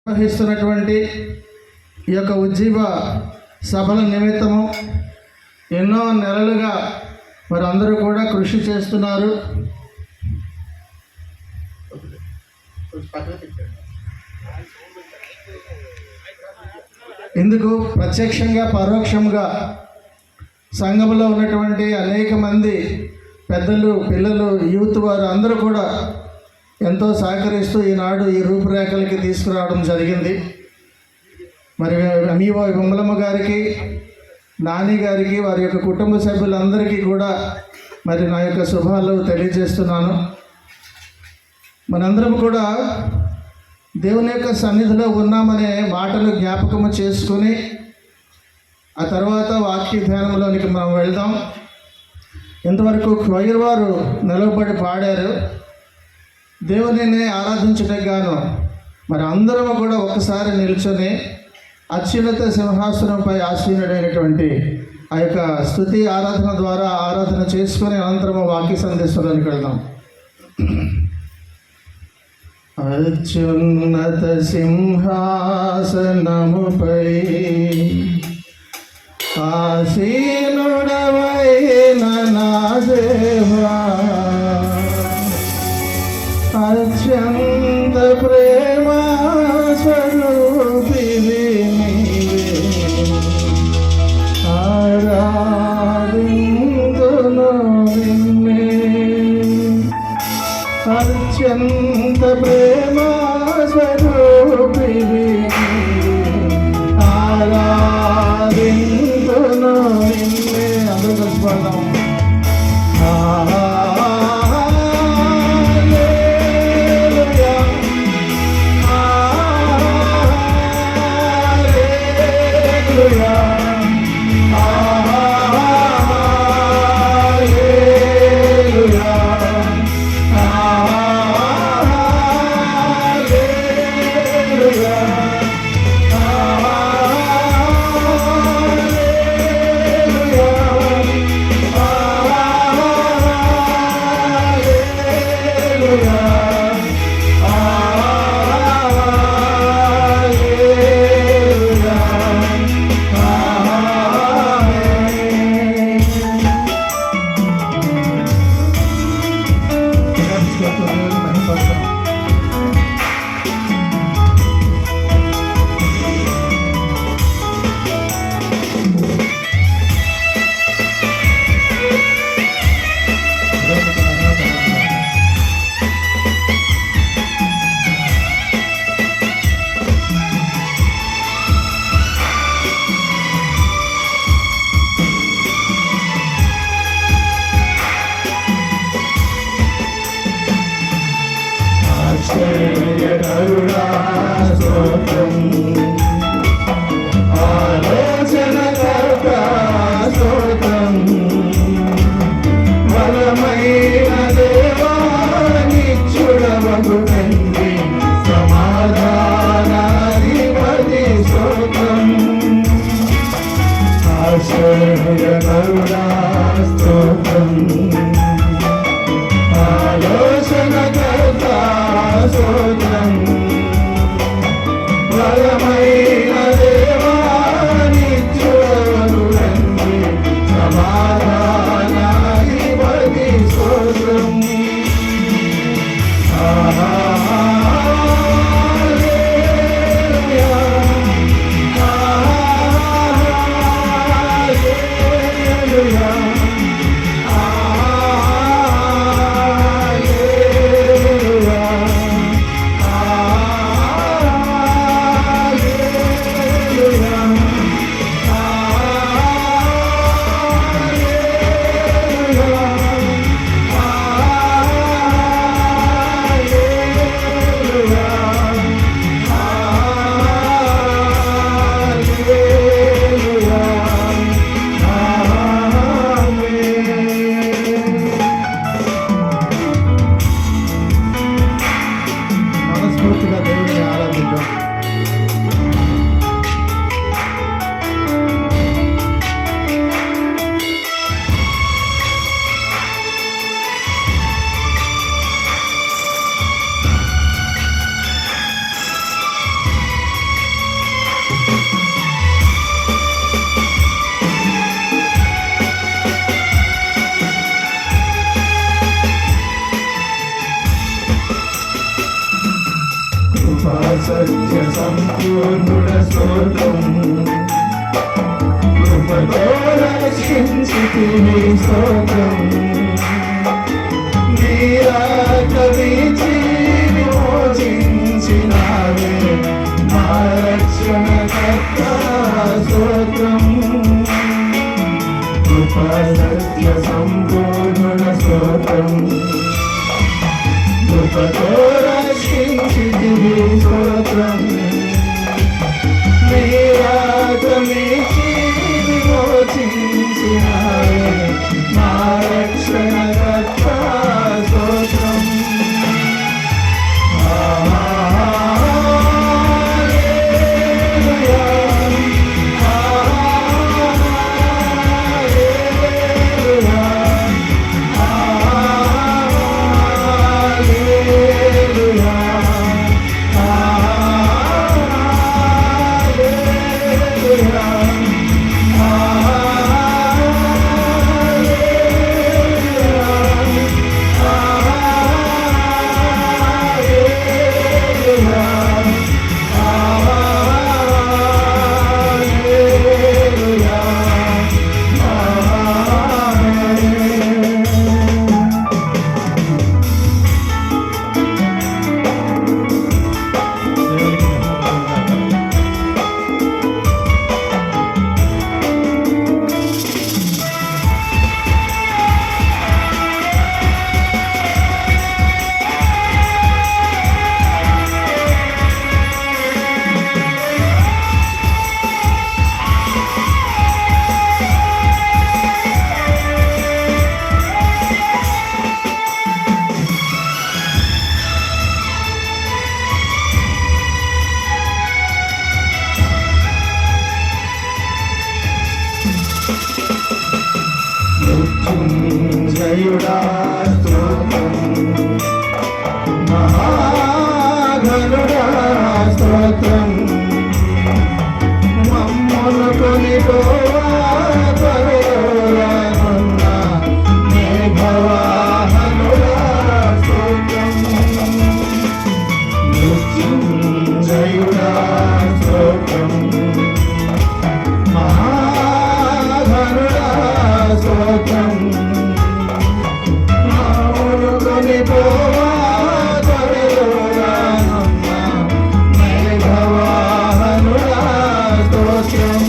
నిర్వహిస్తున్నటువంటి ఈ యొక్క ఉజ్జీవ సభల నిమిత్తము ఎన్నో నెలలుగా మరి అందరూ కూడా కృషి చేస్తున్నారు. ఇందుకు ప్రత్యక్షంగా పరోక్షంగా సంఘంలో ఉన్నటువంటి అనేక మంది పెద్దలు, పిల్లలు, యూత్ వారు అందరూ కూడా ఎంతో సహకరిస్తూ ఈనాడు ఈ రూపురేఖలకి తీసుకురావడం జరిగింది. మరి మీవో విమలమ్మ గారికి, నాని గారికి, వారి యొక్క కుటుంబ సభ్యులందరికీ కూడా మరి నా యొక్క శుభాలు తెలియజేస్తున్నాను. మనందరం కూడా దేవుని యొక్క సన్నిధిలో ఉన్నామనే మాటలు జ్ఞాపకము చేసుకొని ఆ తర్వాత వాక్య ధ్యానంలోనికి మనం వెళ్దాం. ఇంతవరకు క్వైర్ వారు నిలబడి పాడారు. దేవునిని ఆరాధించడానికి గాను మరి అందరం కూడా ఒకసారి నిల్చొని అత్యున్నత సింహాసనంపై ఆసీనుడైనటువంటి ఆ యొక్క స్తుతి ఆరాధన ద్వారా ఆరాధన చేసుకుని అనంతరము వాక్య సందేశంలోనికి వెళ్దాం. అత్యున్నత సింహాసనముపై ఆసీనుడవైన నా దేవా, అత్యంత ప్రేమ స్వరూపివి నీవే, ఆరాధింతును నిన్నే. అత్యంత ప్రేమ స్వరూపివి నీవే, ఆరాధింతును నిన్నే. అందరూ కలిసి పాడదాం. సత్య సంపూర్ణుడ స్తోత్రం. కృపతో రక్షించితివి స్తోత్రం. నీరాకవిచి విమోచించినావే మా రక్షణకర్త స్తోత్రం. కృపా సత్య సంపూర్ణ స్తోత్రం. కృపతో రక్షించితివి స్తోత్రం. నీరాకవిచి విమోచించినావే మా రక్షణకర్త స్తోత్రం. మృత్యుంజయుడా స్తోత్రం. మహాఘనుడా స్తోత్రం. మమ్మును కొనిపోవా పరలోకమున్న మేఘవాహనుడా స్తోత్రం. మృత్యుంజయుడా స్తోత్రం. మహాఘనుడా స్తోత్రం. మమ్మును కొనిపోవా పరలోకమున్న మేఘవాహనుడా స్తోత్రం.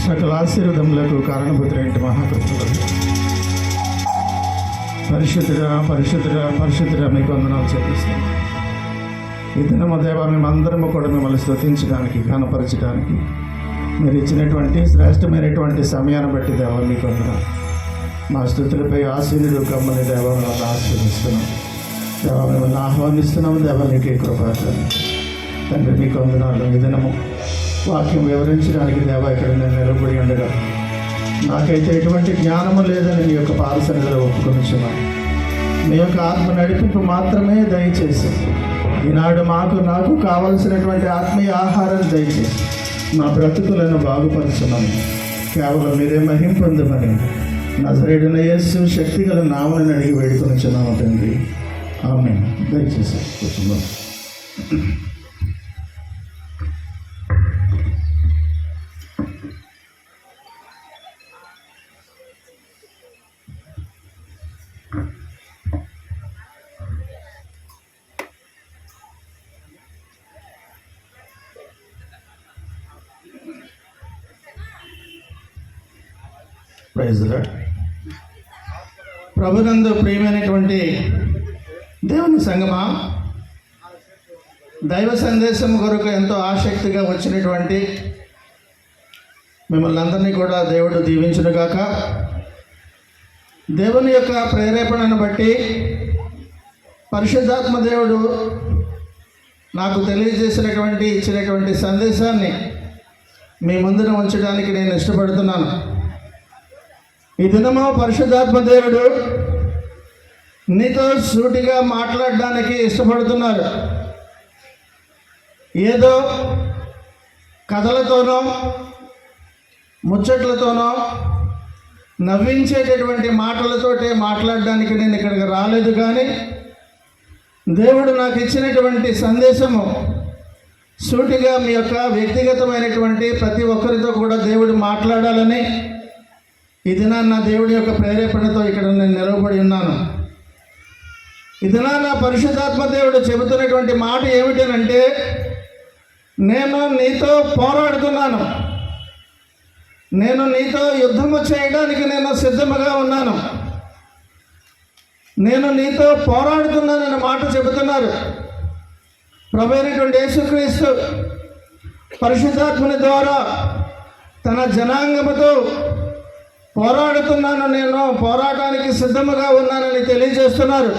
సకల ఆశీర్వాదములకు కారణభూతులైన మహాకృతులు, పరిశుద్ధుడా పరిశుద్ధుడా పరిశుద్ధుడా మీకు వందనాలు చెల్లిస్తాను. ఈ దినము దేవా మేమందరము కూడా మిమ్మల్ని స్తుతించడానికి ఘనపరచడానికి మీరు ఇచ్చినటువంటి శ్రేష్టమైనటువంటి సమయాన్ని బట్టి దేవా మీకు వందనాలు. మా స్తుతులపై ఆశీనుడు కమ్మని దేవా మిమ్మల్ని ఆశీర్వదిస్తున్నాం. దేవా మిమ్మల్ని ఆహ్వానిస్తున్నాము. దేవా నీకే కృపాకరం తండ్రి మీకు వందనాలు. ఈ దినము వాక్యం వివరించడానికి దేవా ఇక్కడ నేను నిలబడి ఉండగా నాకైతే ఎటువంటి జ్ఞానము లేదని మీ యొక్క పాదసన్నిధిలో ఒప్పుకొనిచున్నాను. మీ యొక్క ఆత్మ నడిపింపు మాత్రమే దయచేసి ఈనాడు నాకు కావలసినటువంటి ఆత్మీయ ఆహారం దయచేసి నా బ్రతుకులను బాగుపరుచున్నాను. కేవలం మీరే మహిం పొందమని నజరేయుడైన యేసు శక్తిగల నామమును అడిగి వేడుకొనిచున్నాము తండ్రి. ఆమేన్. దయచేసి కూర్చున్నాం. Praise the lord. ప్రభునందు ప్రియమైనటువంటి దేవుని సంగమా, దైవ సందేశం కొరకు ఎంతో ఆసక్తిగా వచ్చినటువంటి మిమ్మల్ని అందరినీ కూడా దేవుడు దీవించునుగాక. దేవుని యొక్క ప్రేరేపణను బట్టి పరిశుద్ధాత్మ దేవుడు నాకు తెలియజేసినటువంటి ఇచ్చినటువంటి సందేశాన్ని మీ ముందున ఉంచడానికి నేను ఇష్టపడుతున్నాను. ఈ దినము పరిశుద్ధాత్మ దేవుడు నీతో సూటిగా మాట్లాడడానికి ఇష్టపడుతున్నారు. ఏదో కథలతోనో ముచ్చట్లతోనో నవ్వించేటటువంటి మాటలతోటే మాట్లాడడానికి నేను ఇక్కడికి రాలేదు. కానీ దేవుడు నాకు ఇచ్చినటువంటి సందేశము సూటిగా మీ యొక్క వ్యక్తిగతమైనటువంటి ప్రతి ఒక్కరితో కూడా దేవుడు మాట్లాడాలని ఈ దినాన్న దేవుడి యొక్క ప్రేరేపణతో ఇక్కడ నేను నిలవబడి ఉన్నాను. ఈ దినాన్న పరిశుద్ధాత్మ దేవుడు చెబుతున్నటువంటి మాట ఏమిటనంటే, నేను నీతో పోరాడుతున్నాను, నేను నీతో యుద్ధము చేయడానికి నేను సిద్ధముగా ఉన్నాను, నేను నీతో పోరాడుతున్నానన్న మాట చెబుతున్నారు. ప్రభు అయినటువంటి యేసుక్రీస్తు పరిశుద్ధాత్మని ద్వారా తన జనాంగముతో పోరాడుతున్నాను, నేను పోరాటానికి సిద్ధముగా ఉన్నానని తెలియజేస్తున్నారు.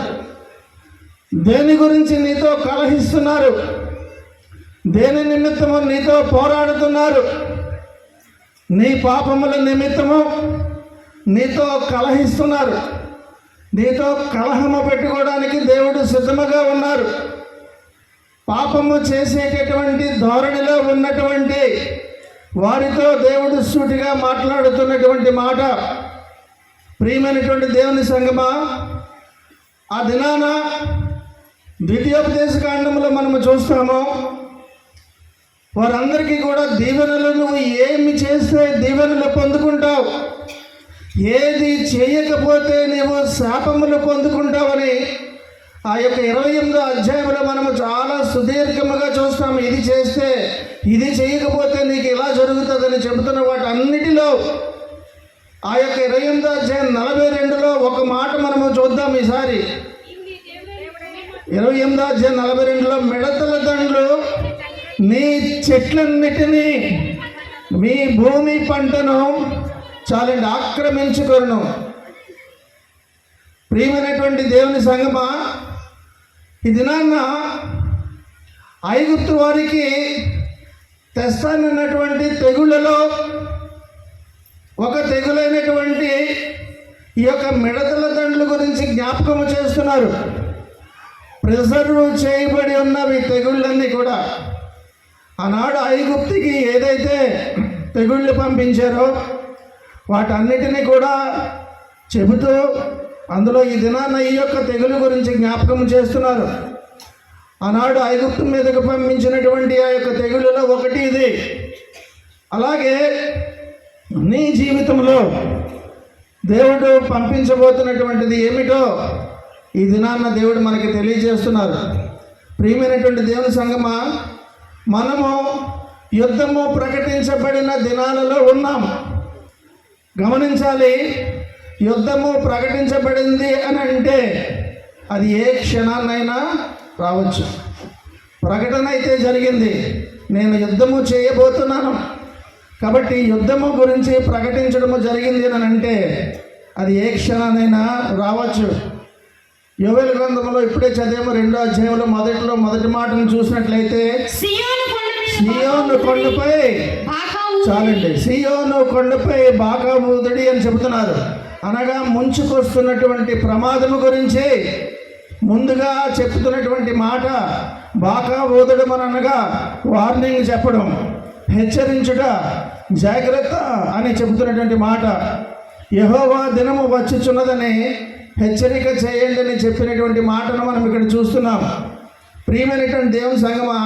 దేని గురించి నీతో కలహిస్తున్నారు, దేని నిమిత్తము నీతో పోరాడుతున్నారు? నీ పాపముల నిమిత్తము నీతో కలహిస్తున్నారు. నీతో కలహము పెట్టుకోవడానికి దేవుడు సిద్ధముగా ఉన్నారు. పాపము చేసేటటువంటి ధోరణిలో ఉన్నటువంటి వారితో దేవుడు సూటిగా మాట్లాడుతున్నటువంటి మాట. ప్రియమైనటువంటి దేవుని సంగమా, ఆ దినాన ద్వితీయోపదేశ కాండంలో మనము చూస్తాము, వారందరికీ కూడా దీవెనలు, నువ్వు ఏమి చేస్తే దీవెనలు పొందుకుంటావు, ఏది చేయకపోతే నీవు శాపములు పొందుకుంటావని ఆ యొక్క 28వ అధ్యాయంలో మనము చాలా సుదీర్ఘముగా చూస్తాము. ఇది చేస్తే, ఇది చేయకపోతే నీకు ఇలా జరుగుతుందని చెబుతున్న వాటన్నిటిలో ఆ యొక్క 28వ అధ్యాయం 42లో ఒక మాట మనము చూద్దాం. ఈసారి 28వ అధ్యాయం 42లో, మిడతల దండ్లు నీ చెట్లన్నిటినీ, మీ భూమి పంటను చాలండి ఆక్రమించుకొను. ప్రియమైనటువంటి దేవుని సంగమా, ఈ దినాన్న ఐగుప్తు వారికి తెస్తానన్నటువంటి తెగుళ్ళలో ఒక తెగులైనటువంటి ఈ యొక్క మిడతల దండ్ల గురించి జ్ఞాపకము చేస్తున్నారు. ప్రిజర్వ్ చేయబడి ఉన్నవి తెగుళ్ళన్నీ కూడా. ఆనాడు ఐగుప్తుకి ఏదైతే తెగుళ్ళు పంపించారో వాటన్నిటినీ కూడా చెబుతూ అందులో ఈ దినాన్న ఈ యొక్క తెగులు గురించి జ్ఞాపకం చేస్తున్నారు. ఆనాడు ఐగుప్తు మీదకు పంపించినటువంటి ఆ యొక్క తెగులులో ఒకటి ఇది. అలాగే నీ జీవితంలో దేవుడు పంపించబోతున్నటువంటిది ఏమిటో ఈ దినాన్న దేవుడు మనకి తెలియజేస్తున్నారు. ప్రియమైనటువంటి దేవుని సంగమా, మనము యుద్ధము ప్రకటించబడిన దినాలలో ఉన్నాం. గమనించాలి, యుద్ధము ప్రకటించబడింది అని అంటే అది ఏ క్షణాన్నైనా రావచ్చు. ప్రకటన అయితే జరిగింది, నేను యుద్ధము చేయబోతున్నాను కాబట్టి యుద్ధము గురించి ప్రకటించడము జరిగింది అని అంటే అది ఏ క్షణానైనా రావచ్చు. యోవేలు గ్రంథంలో ఇప్పుడే చదివాము 2వ అధ్యాయంలో మొదటి మాటను చూసినట్లయితే, సియోను కొండపై చాలండి, సియోను కొండపై బాకా ఊదుడి అని చెబుతున్నారు. అనగా ముంచుకొస్తున్నటువంటి ప్రమాదము గురించి ముందుగా చెప్తున్నటువంటి మాట బాకా ఊదడం అని అనగా వార్నింగ్ చెప్పడం, హెచ్చరించుట, జాగ్రత్త అని చెబుతున్నటువంటి మాట. యెహోవా దినము వచ్చుచున్నదని హెచ్చరిక చేయండి అని చెప్పినటువంటి మాటను మనం ఇక్కడ చూస్తున్నాం. ప్రియమైనటువంటి దేవుని సంగమా,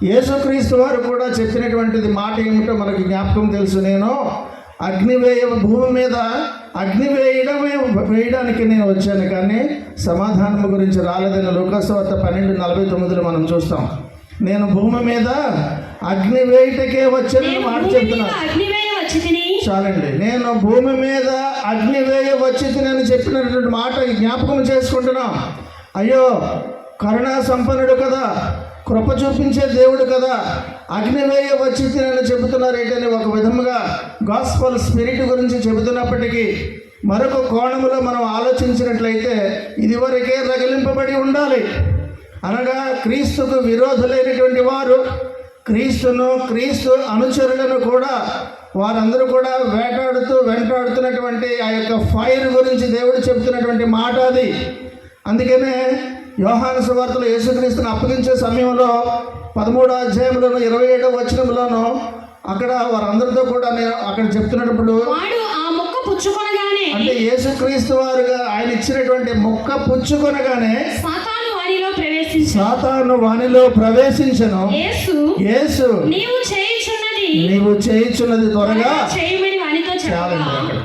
యేసుక్రీస్తు వారు కూడా చెప్పినటువంటిది మాట ఏమిటో మనకి జ్ఞాపకం తెలుసు. నేను భూమి మీద అగ్ని వేయడానికి నేను వచ్చాను కానీ సమాధానం గురించి రాలేదని లూకాసువార్త 12:49 మనం చూస్తాం. నేను భూమి మీద అగ్ని వేయటకే వచ్చానని మాట చెప్తున్నాను. చాలండి, నేను భూమి మీద అగ్ని వేయ వచ్చిందని చెప్పినటువంటి మాట జ్ఞాపకం చేసుకుంటున్నాం. అయ్యో, కరుణా సంపన్నుడు కదా, కృప చూపించే దేవుడు కదా, అగ్నివేయ వచ్చి తినని చెబుతున్నారు ఏంటని ఒక విధముగా గాస్పల్ స్పిరిట్ గురించి చెబుతున్నప్పటికీ మరొక కోణంలో మనం ఆలోచించినట్లయితే ఇదివరకే రగిలింపబడి ఉండాలి. అనగా క్రీస్తుకు విరోధులైనటువంటి వారు, క్రీస్తు అనుచరులను కూడా వారందరూ కూడా వెంటాడుతున్నటువంటి ఆ యొక్క ఫైర్ గురించి దేవుడు చెబుతున్నటువంటి మాట అది. అందుకనే యోహాను సువార్తలో యేసుక్రీస్తుని అప్పగించే సమయంలో 13వ అధ్యాయంలోను 27వ వచనంలోను అక్కడ వారందరితో కూడా నేను అక్కడ చెప్తున్నప్పుడు అంటే యేసుక్రీస్తు వారుగా ఆయన ఇచ్చినటువంటి మొక్క పుచ్చుకొనగానే సాతాను వానిలో ప్రవేశించను. యేసు నీవు చేయుచున్నది త్వరగా చాలండి.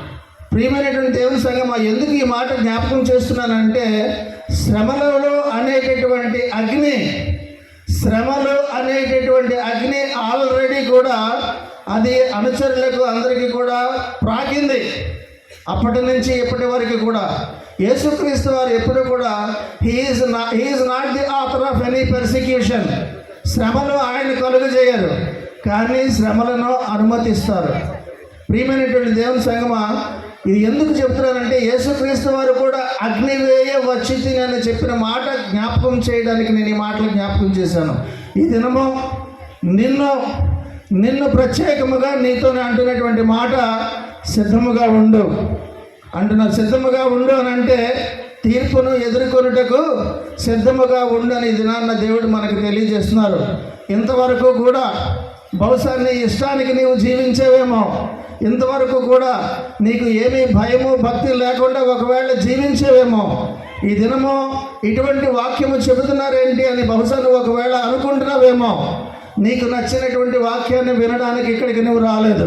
ప్రియమైనటువంటి దేవుని సంగమా, ఎందుకు ఈ మాట జ్ఞాపకం చేస్తున్నానంటే శ్రమలు అనేటటువంటి అగ్ని ఆల్రెడీ కూడా అది అనుచరులకు అందరికీ కూడా ప్రాకింది. అప్పటి నుంచి ఇప్పటి వరకు కూడా యేసుక్రీస్తు వారు ఎప్పుడు కూడా he is not the author of any persecution. శ్రమలు ఆయన కలుగజేయరు, కానీ శ్రమలను అనుమతిస్తారు. ప్రియమైనటువంటి దేవుని సంగమా, ఇది ఎందుకు చెప్తున్నానంటే యేసుక్రీస్తు వారు కూడా అగ్నివేయ వచ్చి తినని చెప్పిన మాట జ్ఞాపకం చేయడానికి నేను ఈ మాటలు జ్ఞాపకం చేశాను. ఈ దినము నిన్ను ప్రత్యేకముగా నీతోనే అంటున్నటువంటి మాట సిద్ధముగా ఉండు అంటున్నారు. సిద్ధముగా ఉండు అని అంటే తీర్పును ఎదుర్కొనుటకు సిద్ధముగా ఉండు అని దినాన్న దేవుడు మనకు తెలియజేస్తున్నారు. ఇంతవరకు కూడా బహుశా నీ ఇష్టానికి నీవు జీవించేవేమో, ఇంతవరకు కూడా నీకు ఏమీ భయము భక్తి లేకుండా ఒకవేళ జీవించేవేమో. ఈ దినము ఇటువంటి వాక్యము చెబుతున్నారేంటి అని బహుశా నువ్వు ఒకవేళ అనుకుంటున్నావేమో. నీకు నచ్చినటువంటి వాక్యాన్ని వినడానికి ఇక్కడికి నువ్వు రాలేదు,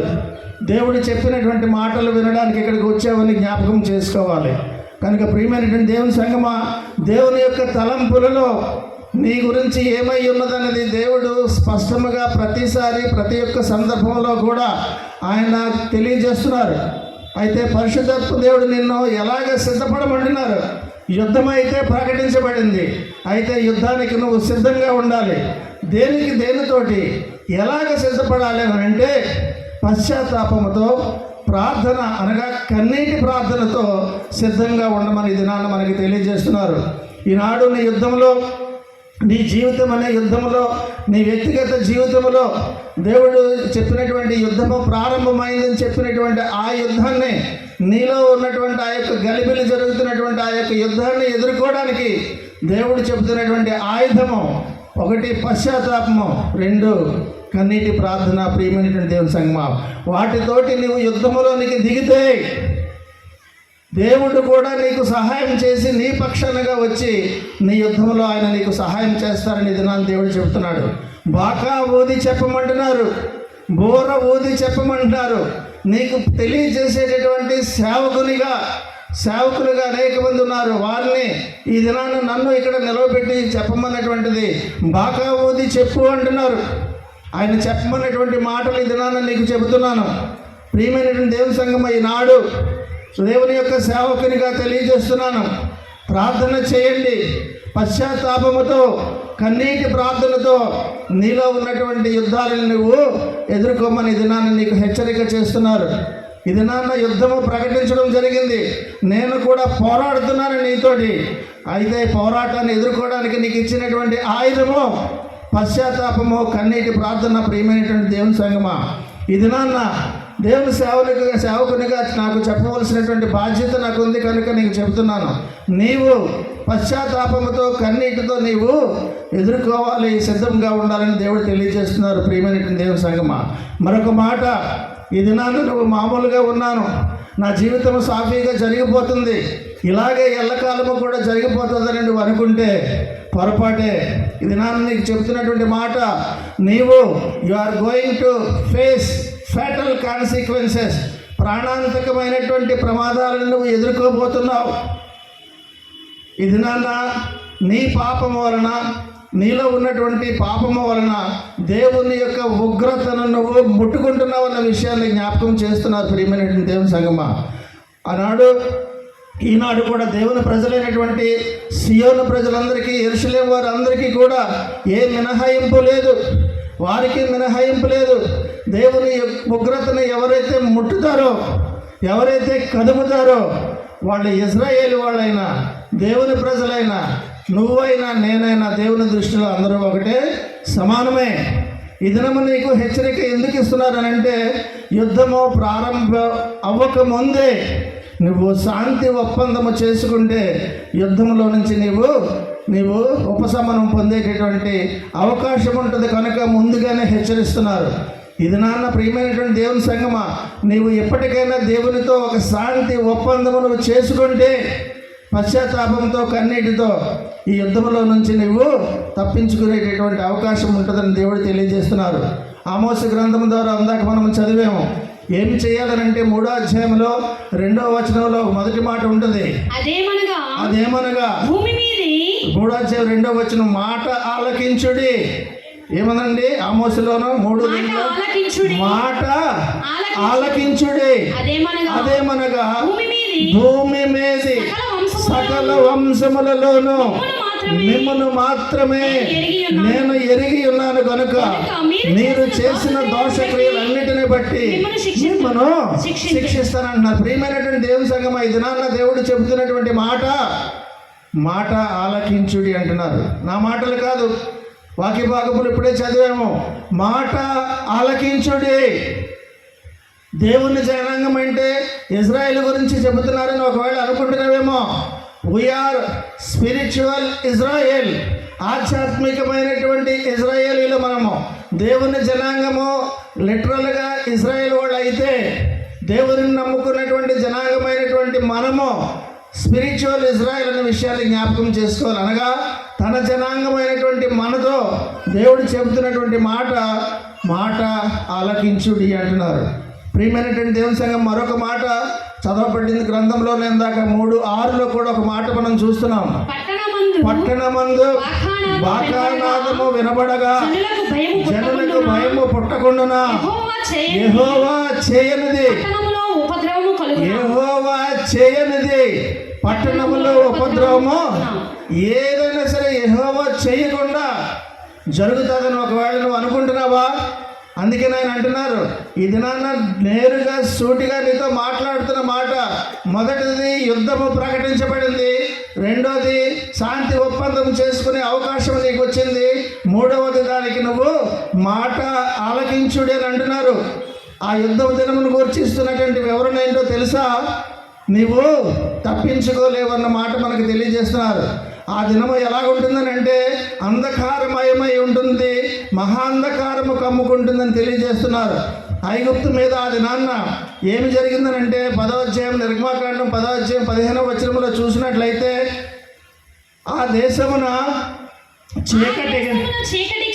దేవుడు చెప్పినటువంటి మాటలు వినడానికి ఇక్కడికి వచ్చావని జ్ఞాపకం చేసుకోవాలి. కనుక ప్రియమైనటువంటి దేవుని సంగమా, దేవుని యొక్క తలంపులలో నీ గురించి ఏమై ఉన్నదనేది దేవుడు స్పష్టముగా ప్రతిసారి ప్రతి ఒక్క సందర్భంలో కూడా ఆయన తెలియజేస్తున్నారు. అయితే పరిశుద్ధాత్మ దేవుడు నిన్ను ఎలాగ సిద్ధపడమంటున్నారు. యుద్ధం అయితే ప్రకటించబడింది, అయితే యుద్ధానికి నువ్వు సిద్ధంగా ఉండాలి. దేనితోటి ఎలాగ సిద్ధపడాలి అని అంటే పశ్చాత్తాపముతో, ప్రార్థన అనగా కన్నీటి ప్రార్థనతో సిద్ధంగా ఉండమని దినాన్ని మనకి తెలియజేస్తున్నారు. ఈనాడు నీ యుద్ధంలో, నీ జీవితం అనే యుద్ధంలో, నీ వ్యక్తిగత జీవితంలో దేవుడు చెప్పినటువంటి యుద్ధము ప్రారంభమైందని చెప్పినటువంటి ఆ యుద్ధాన్ని, నీలో ఉన్నటువంటి ఆ యొక్క గలిబిలి జరుగుతున్నటువంటి ఆ యొక్క యుద్ధాన్ని ఎదుర్కోవడానికి దేవుడు చెబుతున్నటువంటి ఆయుధము 1 పశ్చాత్తాపము, 2 కన్నీటి ప్రార్థన. ప్రియమైనటువంటి దేవుని సంగమా, వాటితోటి నీవు యుద్ధములోనికి దిగితే దేవుడు కూడా నీకు సహాయం చేసి నీ పక్షానగా వచ్చి నీ యుద్ధంలో ఆయన నీకు సహాయం చేస్తారని దినాన్ని దేవుడు చెబుతున్నాడు. బాకా ఊది చెప్పమంటున్నారు, బోర ఊది చెప్పమంటున్నారు. నీకు తెలియజేసేటటువంటి సేవకులుగా అనేక మంది ఉన్నారు. వారిని ఈ దినాన్ని నన్ను ఇక్కడ నిలవబెట్టి చెప్పమన్నటువంటిది బాకా ఊది చెప్పు అంటున్నారు. ఆయన చెప్పమన్నటువంటి మాటలు ఈ దినాన్ని నీకు చెబుతున్నాను. ప్రియమైనటువంటి దేవుని సంగమ, ఈనాడు దేవుని యొక్క సేవకునిగా తెలియజేస్తున్నాను. ప్రార్థన చేయండి, పశ్చాత్తాపముతో, కన్నీటి ప్రార్థనతో నీలో ఉన్నటువంటి యుద్ధాలను నువ్వు ఎదుర్కోమని దినాన్ని నీకు హెచ్చరిక చేస్తున్నారు. ఈ దినాన్న యుద్ధము ప్రకటించడం జరిగింది. నేను కూడా పోరాడుతున్నాను నీతోటి. అయితే పోరాటాన్ని ఎదుర్కోవడానికి నీకు ఇచ్చినటువంటి ఆయుధము పశ్చాత్తాపము, కన్నీటి ప్రార్థన. ప్రియమైనటువంటి దేవుని సంగమా, ఈ దినాన్న దేవుని సేవకునిగా నాకు చెప్పవలసినటువంటి బాధ్యత నాకు ఉంది కనుక నీకు చెబుతున్నాను. నీవు పశ్చాత్తాపముతో, కన్నీటితో నీవు ఎదుర్కోవాలి, సిద్ధంగా ఉండాలని దేవుడు తెలియజేస్తున్నారు. ప్రియమైనటువంటి దేవుని సంగమా, మరొక మాట, ఈ దినాన్ని నువ్వు మామూలుగా ఉన్నాను, నా జీవితం సాఫీగా జరిగిపోతుంది, ఇలాగే ఎల్లకాలము కూడా జరిగిపోతుందని నువ్వు అనుకుంటే పొరపాటే. ఈ దినాన్ని నీకు చెబుతున్నటువంటి మాట, you are going to face fatal consequences, ప్రాణాంతకమైనటువంటి ప్రమాదాలను నువ్వు ఎదుర్కోబోతున్నావు. ఈ దినాన్న నీ పాపము వలన, నీలో ఉన్నటువంటి పాపము వలన దేవుని యొక్క ఉగ్రతను నువ్వు ముట్టుకుంటున్నావు అన్న విషయాన్ని జ్ఞాపకం చేస్తున్నారు. ప్రియమైనటువంటి దేవుని సంగమా, ఆనాడు ఈనాడు కూడా దేవుని ప్రజలైనటువంటి సియోను ప్రజలందరికీ, యెరూషలేము వారందరికీ కూడా ఏ మినహాయింపు లేదు, వారికి మినహాయింపు లేదు. దేవుని ఉగ్రతను ఎవరైతే ముట్టుతారో, ఎవరైతే కదుపుతారో వాళ్ళు ఇజ్రాయేలు వాళ్ళైనా, దేవుని ప్రజలైనా, నువ్వైనా నేనైనా దేవుని దృష్టిలో అందరూ ఒకటే, సమానమే. ఈ దినము నీకు హెచ్చరిక ఎందుకు ఇస్తున్నారనంటే, యుద్ధము ప్రారంభం అవ్వకముందే నువ్వు శాంతి ఒప్పందము చేసుకుంటే యుద్ధంలో నుంచి నీవు ఉపశమనం పొందేటటువంటి అవకాశం ఉంటుంది కనుక ముందుగానే హెచ్చరిస్తున్నారు. ఇది నాన్న ప్రియమైనటువంటి దేవుని సంగమా, నీవు ఎప్పటికైనా దేవునితో ఒక శాంతి ఒప్పందము నువ్వు చేసుకుంటే పశ్చాత్తాపంతో, కన్నీటితో ఈ యుద్ధంలో నుంచి నువ్వు తప్పించుకునేటటువంటి అవకాశం ఉంటుందని దేవుడు తెలియజేస్తున్నారు. ఆమోసు గ్రంథం ద్వారా అందాక మనం చదివాము. ఏమి చేయాలనంటే 3వ అధ్యాయంలో 2వ వచనంలో మొదటి మాట ఉంటుంది. అదేమనగా భూమి మీది 3వ అధ్యాయం 2వ వచనం, మాట ఆలకించుడి. ఏమనండి ఆమోసులోను 3:2 మాట ఆలకించుడి. అదేమనగా భూమి మీది సకల వంశములలోను మిమ్మను మాత్రమే నేను ఎరిగి ఉన్నాను కనుక మీరు చేసిన దోషక్రియలన్నిటిని బట్టి మిమ్మను శిక్షిస్తానంటున్నారు. ప్రియమైనటువంటి దేవుని సంగమా, ఈ దినాన్న దేవుడు చెబుతున్నటువంటి మాట ఆలకించుడి అంటున్నారు. నా మాటలు కాదు, వాక్య భాగములు ఇప్పుడే చదివాము. మాట ఆలకించుడి. దేవుని జనాంగం అంటే ఇజ్రాయెల్ గురించి చెబుతున్నారని ఒకవేళ అనుకుంటున్నావేమో. వీఆర్ స్పిరిచువల్ ఇజ్రాయెల్, ఆధ్యాత్మికమైనటువంటి ఇజ్రాయేలీలు మనము. దేవుని జనాంగము లిటరల్గా ఇజ్రాయెల్ వాళ్ళు అయితే, దేవుని నమ్ముకున్నటువంటి జనాంగమైనటువంటి మనము స్పిరిచువల్ ఇజ్రాయెల్ అనే విషయాన్ని జ్ఞాపకం చేసుకోవాలి. అనగా తన జనాంగమైనటువంటి మనతో దేవుడు చెబుతున్నటువంటి మాట ఆలకించుడి అంటున్నారు. ప్రియమైనటువంటి దేవుని సంఘం, మరొక మాట చదవబడింది గ్రంథంలో. ఇందాక 3:6లో కూడా ఒక మాట మనం చూస్తున్నాం. పట్టణమందు బాకానాదము వినబడగా జనులకు భయము పుట్టకుండునా యెహోవా చేయనిది, యెహోవా చేయనిది పట్టణములో ఉపద్రవము ఏదైనా సరే యెహోవా చేయకుండా జరుగుతుందని ఒకవేళ నువ్వు అనుకుంటున్నావా? అందుకే ఆయన అంటున్నారు, ఈ దినాన్న నేరుగా సూటిగా నీతో మాట్లాడుతున్న మాట. మొదటిది యుద్ధము ప్రకటించబడింది, రెండోది శాంతి ఒప్పందం చేసుకునే అవకాశం నీకు వచ్చింది, మూడవది దానికి నువ్వు మాట ఆలకించుడి అని అంటున్నారు. ఆ యుద్ధం దినమును గుర్చిస్తున్నటువంటి వివరణ ఏంటో తెలుసా? నీవు తప్పించుకోలేవన్న మాట మనకు తెలియజేస్తున్నారు. ఆ దినము ఎలాగుంటుందని అంటే అంధకారమయమై ఉంటుంది, మహాంధకారము కమ్ముకుంటుందని తెలియజేస్తున్నారు. ఐగుప్తు మీద ఆ దినాన్న ఏమి జరిగిందని అంటే 10వ అధ్యాయం నిర్గమాకాండం 10వ అధ్యాయం 15వ వచనంలో చూసినట్లయితే, ఆ దేశమున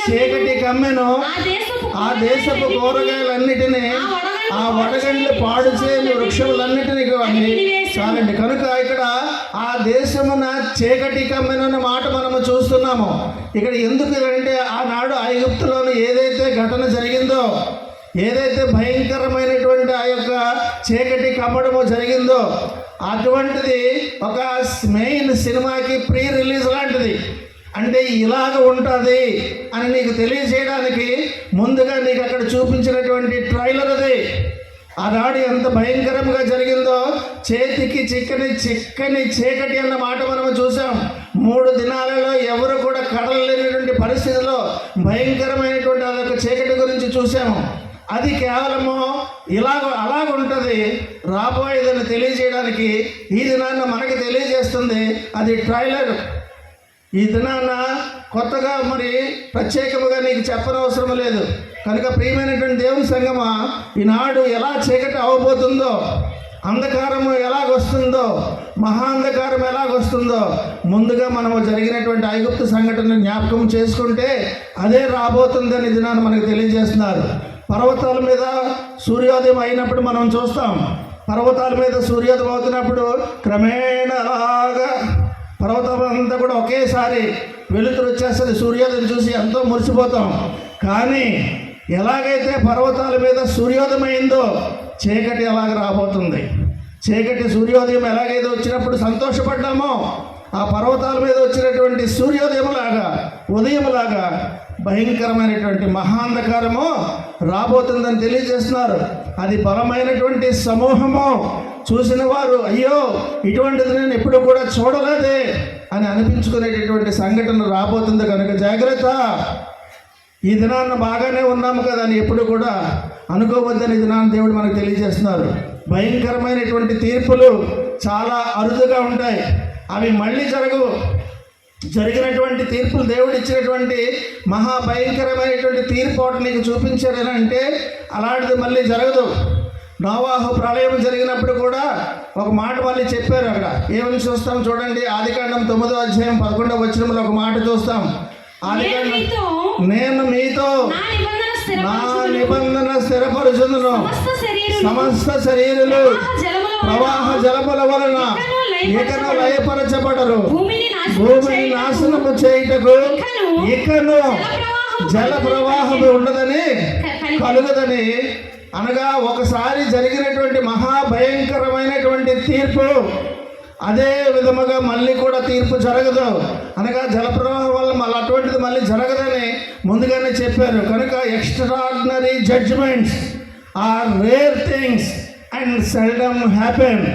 చీకటి కమ్మెను, ఆ దేశపు కూరగాయలన్నిటినీ, ఆ వడగండ్లు పాడు చేయని వృక్షములన్నిటినీ చాలండి. కనుక ఇక్కడ ఆ దేశమున చీకటి కమ్మెనన్న మాట మనము చూస్తున్నాము. ఇక్కడ ఎందుకు అంటే ఆనాడు ఐగుప్తులోని ఏదైతే ఘటన జరిగిందో, ఏదైతే భయంకరమైనటువంటి ఆ యొక్క చీకటి కమ్మడము జరిగిందో, అటువంటిది ఒక మెయిన్ సినిమాకి ప్రీ రిలీజ్ లాంటిది. అంటే ఇలాగ ఉంటుంది అని నీకు తెలియజేయడానికి ముందుగా నీకు అక్కడ చూపించినటువంటి ట్రైలర్ అది. ఆనాడు ఎంత భయంకరంగా జరిగిందో, చేతికి చిక్కని చీకటి అన్న మాట మనం చూసాం. 3 దినాలలో ఎవరు కూడా కడలేనటువంటి పరిస్థితిలో భయంకరమైనటువంటి ఆ యొక్క చీకటి గురించి చూసాము. అది కేవలము అలాగుంటుంది రాబోయేదని తెలియజేయడానికి ఈ దినాన్న మనకి తెలియజేస్తుంది. అది ట్రైలర్. ఈ దినాన్న కొత్తగా మరి ప్రత్యేకముగా నీకు చెప్పనవసరం లేదు. కనుక ప్రియమైనటువంటి దేవుని సంగమా, ఈనాడు ఎలా చీకటి అవ్వబోతుందో, అంధకారము ఎలాగొస్తుందో, మహాంధకారం ఎలాగొస్తుందో ముందుగా మనము జరిగినటువంటి ఐగుప్తు సంఘటన జ్ఞాపకం చేసుకుంటే అదే రాబోతుందని దినాన్ని మనకు తెలియజేస్తున్నారు. పర్వతాల మీద సూర్యోదయం అయినప్పుడు మనం చూస్తాం. పర్వతాల మీద సూర్యోదయం అవుతున్నప్పుడు క్రమేణా అలాగా పర్వతం అంతా కూడా ఒకేసారి వెలుతురు వచ్చేస్తుంది. సూర్యోదయం చూసి ఎంతో మురిసిపోతాం. కానీ ఎలాగైతే పర్వతాల మీద సూర్యోదయం అయిందో చీకటి అలాగ రాబోతుంది. చీకటి సూర్యోదయం ఎలాగైతే వచ్చినప్పుడు సంతోషపడ్డామో, ఆ పర్వతాల మీద వచ్చినటువంటి సూర్యోదయంలాగా, ఉదయంలాగా భయంకరమైనటువంటి మహాంధకారము రాబోతుందని తెలియజేస్తున్నారు. అది బలమైనటువంటి సమూహము. చూసిన వారు అయ్యో ఇటువంటిది నేను ఎప్పుడు కూడా చూడలేదే అని అనిపించుకునేటటువంటి సంఘటన రాబోతుంది. కనుక జాగ్రత్త. ఈ దినాన్న బాగానే ఉన్నాము కదా అని ఎప్పుడు కూడా అనుకోవద్దని దినాన్ని దేవుడు మనకు తెలియజేస్తున్నారు. భయంకరమైనటువంటి తీర్పులు చాలా అరుదుగా ఉంటాయి. అవి మళ్ళీ జరగవు. జరిగినటువంటి తీర్పులు దేవుడు ఇచ్చినటువంటి మహాభయంకరమైనటువంటి తీర్పు ఒకటి నీకు చూపించాడని అంటే అలాంటిది మళ్ళీ జరగదు. నోవాహు ప్రళయం జరిగినప్పుడు కూడా ఒక మాట మళ్ళీ చెప్పారు. అక్కడ ఏమని చూస్తాం చూడండి, ఆదికాండం 9వ అధ్యాయం 11వ వచనంలో ఒక మాట చూస్తాం. ఆదికాండం, నేను మీతో నా నిబంధన స్థిరపరుచుదును, సమస్త శరీరులు ప్రవాహ జలముల వలన ఇకను లయపరచబడరు, భూమిని నాశనము చేయుటకు ఇకను జల ప్రవాహము ఉండదని కలుగదని. అనగా ఒకసారి జరిగినటువంటి మహాభయంకరమైనటువంటి తీర్పు అదే విధముగా మళ్ళీ కూడా తీర్పు జరగదు. అనగా జలప్రవాహం వల్ల మళ్ళీ అటువంటిది మళ్ళీ జరగదని ముందుగానే చెప్పారు. కనుక extraordinary judgments are rare things and seldom happen.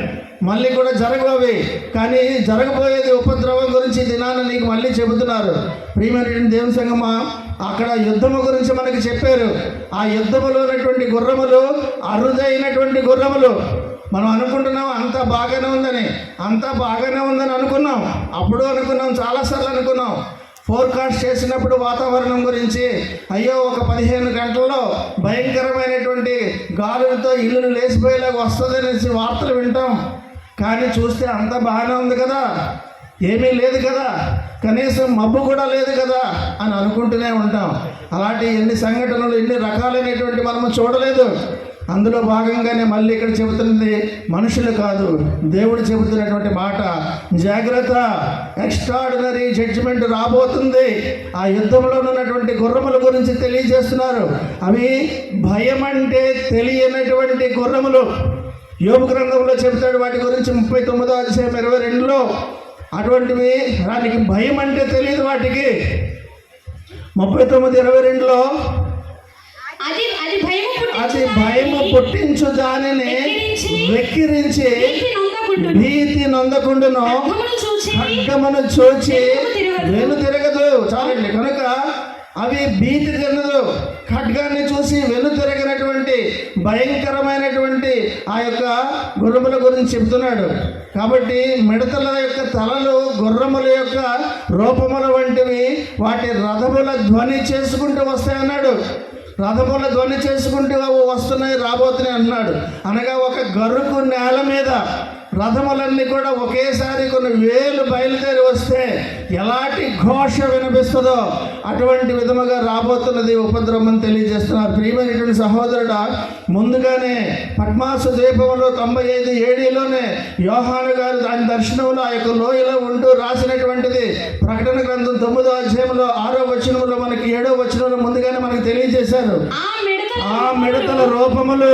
మళ్ళీ కూడా జరగవి, కానీ జరగబోయేది ఉపద్రవం గురించి దినాన్ని నీకు మళ్ళీ చెబుతున్నారు. ప్రియమైనటువంటి దేవుని సంగమా, అక్కడ యుద్ధము గురించి మనకి చెప్పారు. ఆ యుద్ధములో ఉన్నటువంటి గుర్రములు అరుదైనటువంటి గుర్రములు. మనం అనుకుంటున్నాం అంతా బాగానే ఉందని, అనుకున్నాం. అప్పుడు అనుకున్నాం, చాలాసార్లు అనుకున్నాం. ఫోర్కాస్ట్ చేసినప్పుడు వాతావరణం గురించి అయ్యో ఒక 15 గంటల్లో భయంకరమైనటువంటి గాలులతో ఇల్లును లేచిపోయేలాగా వస్తుందనేసి వార్తలు వింటాం. కానీ చూస్తే అంతా బాగానే ఉంది కదా, ఏమీ లేదు కదా, కనీసం మబ్బు కూడా లేదు కదా అని అనుకుంటూనే ఉంటాం. అలాంటి ఎన్ని సంఘటనలు, ఎన్ని రకాలైనటువంటి మనము చూడలేదు. అందులో భాగంగానే మళ్ళీ ఇక్కడ చెబుతున్నది మనుషులు కాదు, దేవుడు చెబుతున్నటువంటి మాట. జాగ్రత్త, ఎక్స్ట్రాడినరీ జడ్జిమెంట్ రాబోతుంది. ఆ యుద్ధంలో ఉన్నటువంటి గుర్రముల గురించి తెలియజేస్తున్నారు. అవి భయం అంటే తెలియనటువంటి గుర్రములు. యోబు గ్రంథంలో చెబుతాడు వాటి గురించి 39వ అధ్యాయం 22లో. అటువంటివి వాటికి భయం అంటే తెలియదు. వాటికి 39:22లో అది భయము పుట్టించు దానిని వెక్కిరించి భీతి నొందకుండును, ఖడ్గమును చూచి వెను తిరగదు. చాలండి. కనుక అవి భీతి తినదు. ఖడ్గాన్ని చూసి వెను తిరగనటువంటి భయంకరమైనటువంటి ఆ యొక్క గుర్రముల గురించి చెబుతున్నాడు. కాబట్టి మిడతల యొక్క తలలు గుర్రముల యొక్క రూపముల వంటివి, వాటి రథముల ధ్వని చేసుకుంటూ వస్తాయన్నాడు. రథముల ధ్వని చేసుకుంటూ వస్తున్నాయి, రాబోతున్నాయి అన్నాడు. అనగా ఒక గరుకు నేల మీద రథములన్నీ కూడా ఒకేసారి కొన్ని వేలు బయలుదేరి వస్తే ఎలాంటి ఘోష వినిపిస్తుందో అటువంటి విధముగా రాబోతున్నది ఉపద్రవం తెలియజేస్తున్నారు. ప్రియమైనటువంటి సహోదరుడా, ముందుగానే పద్మాసు ద్వీపంలో 95 ADలోనే యోహాను గారు దాని దర్శనంలో ఆ యొక్క లోయలో ఉంటూ రాసినటువంటిది. ప్రకటన గ్రంథం 9వ అధ్యాయంలో 6వ వచనంలో మనకి 7వ వచనంలో ముందుగానే మనకి తెలియజేశారు. ఆ మిడతల రూపములు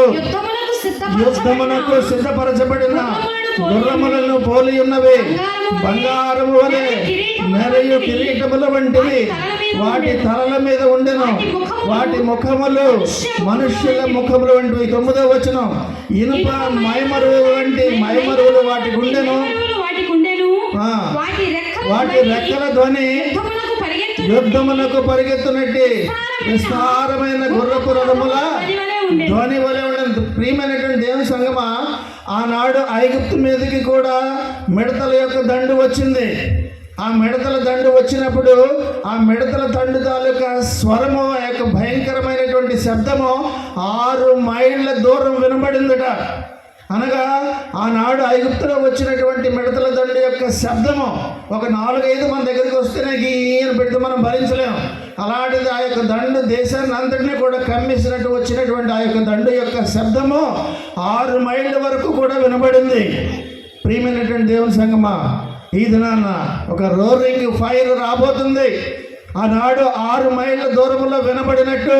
యుద్ధమునకు సిద్ధపరచబడిన గుర్రములను పోలి ఉన్నవి, బంగారము వలె మెరయు కిరీటముల వంటివి వాటి తలల మీద ఉండెను, వాటి ముఖములు మనుష్యుల ముఖములు వంటివి. 9వ వచనం, ఇనుప మైమరువు వంటి మైమరువులు వాటికి ఉండెను, వాటి రెక్కల ధ్వని యుద్ధమునకు పరిగెత్తునట్టి విస్తారమైన గుర్రపు రథముల ధ్వని వలె ఉండదు. ప్రియమైనటువంటి దేవుని సంగమా, ఆనాడు ఐగుప్తు మీదకి కూడా మిడతల యొక్క దండు వచ్చింది. ఆ మిడతల దండు వచ్చినప్పుడు ఆ మిడతల దండు తాలూకా స్వరము, ఆ యొక్క భయంకరమైనటువంటి శబ్దము 6 మైళ్ళ దూరం వినబడిందట. అనగా ఆనాడు ఐగుప్తులో వచ్చినటువంటి మిడతల దండు యొక్క శబ్దము ఒక 4-5 మన దగ్గరికి వస్తేనే ఈయన పెడితే మనం భరించలేము. అలాంటిది ఆ యొక్క దండు దేశాన్ని అంతటినీ కూడా కమ్మేసినట్టు వచ్చినటువంటి ఆ యొక్క దండు యొక్క శబ్దము 6 మైళ్ళ వరకు కూడా వినబడింది. ప్రియమైనటువంటి దేవుని సంగమా, ఈ దినాన ఒక రోరింగ్ ఫైర్ రాబోతుంది. ఆనాడు 6 మైళ్ళ దూరంలో వినబడినట్టు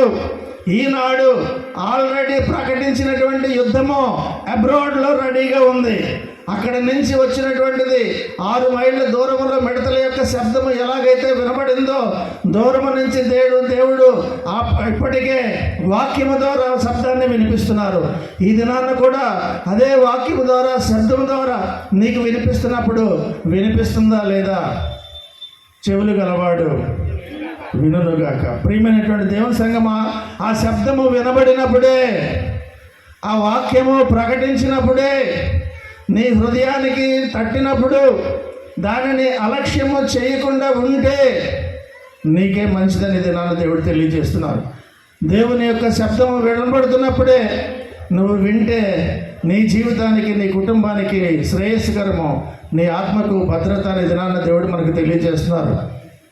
ఈనాడు ఆల్రెడీ ప్రకటించినటువంటి యుద్ధము అబ్రాడ్లో రెడీగా ఉంది. అక్కడి నుంచి వచ్చినటువంటిది 6 మైళ్ళ దూరంలో మిడతల యొక్క శబ్దము ఎలాగైతే వినబడిందో, దూరము నుంచి దేవుడు ఇప్పటికే వాక్యము ద్వారా శబ్దాన్ని వినిపిస్తున్నారు. ఈ దినాన్న కూడా అదే వాక్యము ద్వారా, శబ్దము ద్వారా నీకు వినిపిస్తున్నప్పుడు వినిపిస్తుందా లేదా? చెవులు గలవాడు వినుగాక. ప్రియమైనటువంటి దేవుని సంగమా, ఆ శబ్దము వినబడినప్పుడే, ఆ వాక్యము ప్రకటించినప్పుడే, నీ హృదయానికి తట్టినప్పుడు దానిని అలక్ష్యము చేయకుండా ఉంటే నీకే మంచిదని దినాన్ని దేవుడు తెలియజేస్తున్నారు. దేవుని యొక్క శబ్దము వినబడుతున్నప్పుడే నువ్వు వింటే నీ జీవితానికి, నీ కుటుంబానికి శ్రేయస్కరము, నీ ఆత్మకు భద్రత అనే దినాన్ని దేవుడు మనకు తెలియజేస్తున్నారు.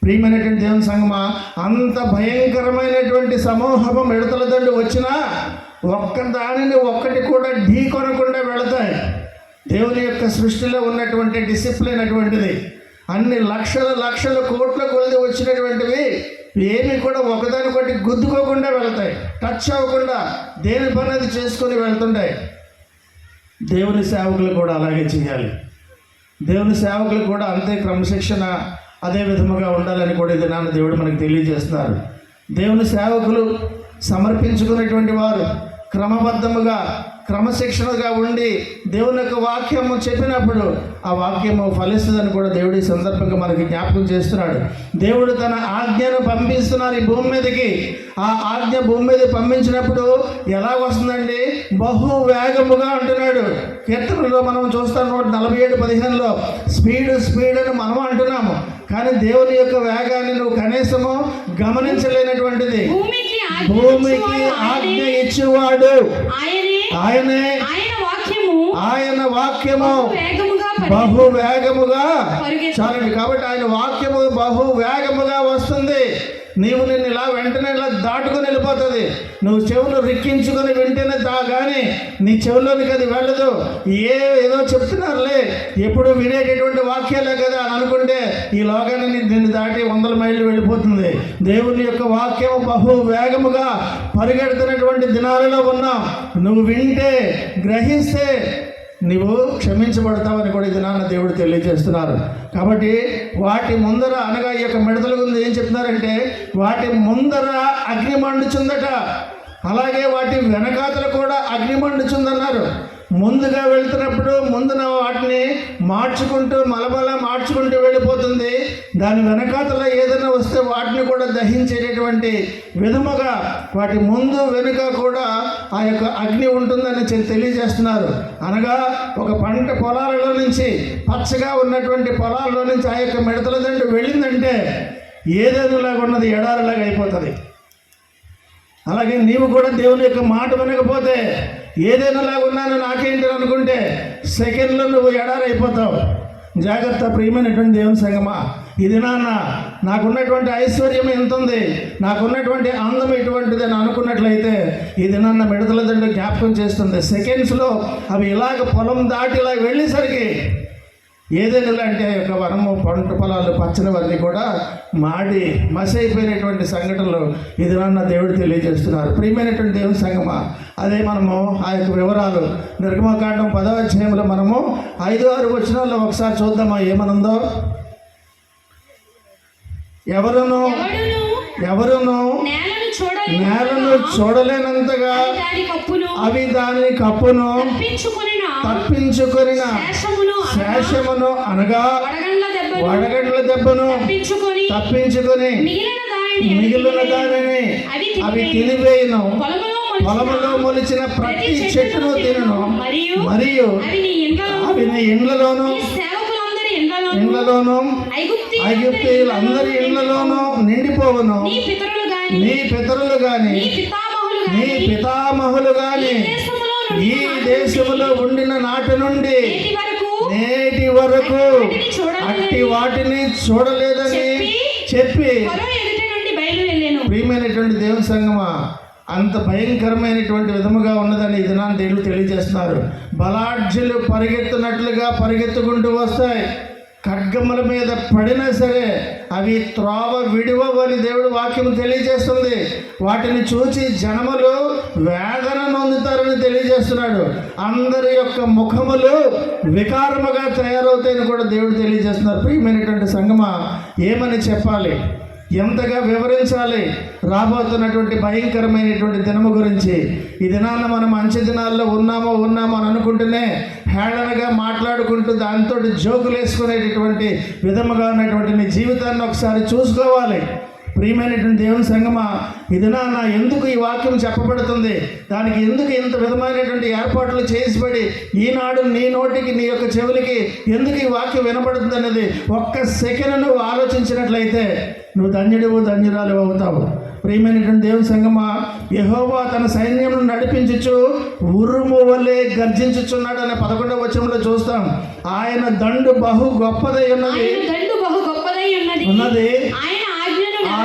ప్రియమైనటువంటి దేవుని సంగమా, అంత భయంకరమైనటువంటి సమూహము మిడతల దండు వచ్చినా ఒక్కటి కూడా ఢీ కొనకుండా వెళతాయి. దేవుని యొక్క సృష్టిలో ఉన్నటువంటి డిసిప్లిన్ అటువంటిది. అన్ని లక్షల కోట్ల కొలది వచ్చినటువంటివి ఏమి కూడా ఒకదానికొకటి గుద్దుకోకుండా వెళ్తాయి, టచ్ అవ్వకుండా దేని పని అది చేసుకొని వెళ్తుంటాయి. దేవుని సేవకులు కూడా అలాగే చేయాలి. దేవుని సేవకులు కూడా అంతే క్రమశిక్షణ, అదే విధముగా ఉండాలని కూడా ఇది నాన్న దేవుడు మనకు తెలియజేస్తున్నారు. దేవుని సేవకులు సమర్పించుకునేటువంటి వారు క్రమబద్ధముగా, క్రమశిక్షణగా ఉండి దేవుని యొక్క వాక్యము చెప్పినప్పుడు ఆ వాక్యము ఫలిస్తుందని కూడా దేవుడి సందర్భంగా మనకి జ్ఞాపకం చేస్తున్నాడు. దేవుడు తన ఆజ్ఞను పంపిస్తున్నారు ఈ భూమి మీదకి. ఆ ఆజ్ఞ భూమి మీద పంపించినప్పుడు ఎలా వస్తుందండి? బహు వేగముగా అంటున్నాడు. కీర్తనలో మనం చూస్తాం 147:15 స్పీడ్ అని మనం అంటున్నాము, కానీ దేవుని యొక్క వేగాన్ని నువ్వు కనీసము గమనించలేనటువంటిది. భూమికి ఆజ్ఞ ఇచ్చేవాడు ఆయనే. ఆయన వాక్యము బహు వేగముగా చాలండి. కాబట్టి ఆయన వాక్యము బహు వేగముగా వస్తుంది. నీవు నిన్ను వెంటనే దాటుకొని వెళ్ళిపోతుంది. నువ్వు చెవులు రిక్కించుకొని వింటేనే కానీ నీ చెవుల్లోనికి అది వెళ్ళదు. ఏదో చెప్తున్నారులే, ఎప్పుడు వినేటటువంటి వాక్యాలే కదా అని అనుకుంటే ఈ లోకాన్ని నిన్ను దాటి 100 మైళ్ళు వెళ్ళిపోతుంది. దేవుని యొక్క వాక్యం బహు వేగముగా పరిగెడుతున్నటువంటి దినాలలో ఉన్నాం. నువ్వు వింటే, గ్రహిస్తే నువ్వు క్షమించబడతావని కూడా ఇది నాన్న దేవుడు తెలియజేస్తున్నారు. కాబట్టి వాటి ముందర, అనగా ఈ యొక్క మిడతల గురించి ఏం చెప్తున్నారంటే, వాటి ముందర అగ్ని మండుచుందట, అలాగే వాటి వెనకాతలు కూడా అగ్ని మండుచుందన్నారు. ముందుగా వెళ్తున్నప్పుడు ముందున వాటిని మార్చుకుంటూ మార్చుకుంటూ వెళ్ళిపోతుంది. దాని వెనకాతల ఏదైనా వస్తే వాటిని కూడా దహించేటటువంటి విధముగా వాటి ముందు వెనుక కూడా ఆ యొక్క అగ్ని ఉంటుందని తెలియజేస్తున్నారు. అనగా ఒక పంట పొలాలలో నుంచి, పచ్చగా ఉన్నటువంటి పొలాల్లో నుంచి ఆ యొక్క మిడతల దండు వెళ్ళిందంటే ఏదేనులాగా ఉన్నది ఎడారిలాగా అయిపోతుంది. అలాగే నీవు కూడా దేవుని యొక్క మాట వినకపోతే ఏదైనాలాగా ఉన్నాను నాకేంటి అనుకుంటే సెకండ్లో నువ్వు ఎడారైపోతావు. జాగ్రత్త. ప్రియమైనటువంటి దేవుని సంగమా, ఇది నాన్న నాకున్నటువంటి ఐశ్వర్యం ఎంత ఉంది, నాకున్నటువంటి అందం ఎటువంటిది అని అనుకున్నట్లయితే ఇది నాన్న మిడతల దండు జ్ఞాపకం చేస్తుంది. సెకండ్స్లో అవి ఇలాగ పొలం దాటి ఇలా వెళ్ళేసరికి ఏదైనా అంటే ఒక వనము, పంట పొలాలు, పచ్చనివన్నీ కూడా మాడి మసి అయిపోయినటువంటి సంఘటనలు ఇది నాన్న దేవుడు తెలియజేస్తున్నారు. ప్రియమైనటువంటి దేవుని సంగమా, అదే మనము ఆ యొక్క వివరాలు నిర్గమకాండం 10వ అధ్యాయంలో మనము 5-6 వచనాల్లో ఒకసారి చూద్దామా ఏమనుందో. ఎవరును నేలను చూడలేనంతగా అవి దాని కప్పును తప్పించుకొని శేషమును, అనగా వడగండ్ల దెబ్బను తప్పించుకొని మిగిలిన దానిని అవి తినివేయును. పొలములో మొలిచిన ప్రతి చెట్టును తినను, మరియు అవి నీ ఇండ్లలోను ఐగుప్తీయులందరి ఇండ్లలోనూ నిండిపోవును. నీ పితరులు గాని నీ పితామహులు గాని ఈ దేశములో ఉండిన నాటి నుండి నేటి వరకు అట్టి వాటిని చూడలేదని చెప్పి. ప్రియమైనటువంటి దేవుని సంగమా, అంత భయంకరమైనటువంటి విధముగా ఉన్నదని ఈ దినాన్ని దేవుడు తెలియజేస్తున్నారు. బలాఢ్యులు పరిగెత్తునట్లుగా పరిగెత్తుకుంటూ వస్తాయి. ఖడ్గముల మీద పడినా సరే అవి త్రోవ విడివని దేవుడు వాక్యం తెలియజేస్తుంది. వాటిని చూచి జనములు వేదన నొందుతారని తెలియజేస్తున్నాడు. అందరి యొక్క ముఖములు వికారముగా తయారవుతాయని కూడా దేవుడు తెలియజేస్తున్నారు. ప్రియమైనటువంటి సంగమా, ఏమని చెప్పాలి, ఎంతగా వివరించాలి రాబోతున్నటువంటి భయంకరమైనటువంటి దినము గురించి? ఈ దినాన్న మనం మంచి దినాల్లో ఉన్నామో అని అనుకుంటూనే హేళనగా మాట్లాడుకుంటూ దాంతో జోకులు వేసుకునేటటువంటి విధముగా ఉన్నటువంటి నీ జీవితాన్ని ఒకసారి చూసుకోవాలి. ప్రియమైనటువంటి దేవుని సంగమా, ఈ దినాన్న ఎందుకు ఈ వాక్యం చెప్పబడుతుంది, దానికి ఎందుకు ఇంత విధమైనటువంటి ఏర్పాట్లు చేసిబడి ఈనాడు నీ నోటికి నీ యొక్క చెవులకి ఎందుకు ఈ వాక్యం వినబడుతుంది అనేది ఒక్క సెకండ్ నువ్వు ఆలోచించినట్లయితే నువ్వు ధన్యురాలు అవుతావు. ప్రియమైనటువంటి దేవుని సంగమా, యెహోవా తన సైన్యం నడిపించుచు ఉరుము వలె గర్జించుచున్నాడు అనే 11వ వచనంలో చూస్తాం. ఆయన దండు బహు గొప్పదై ఉన్నది.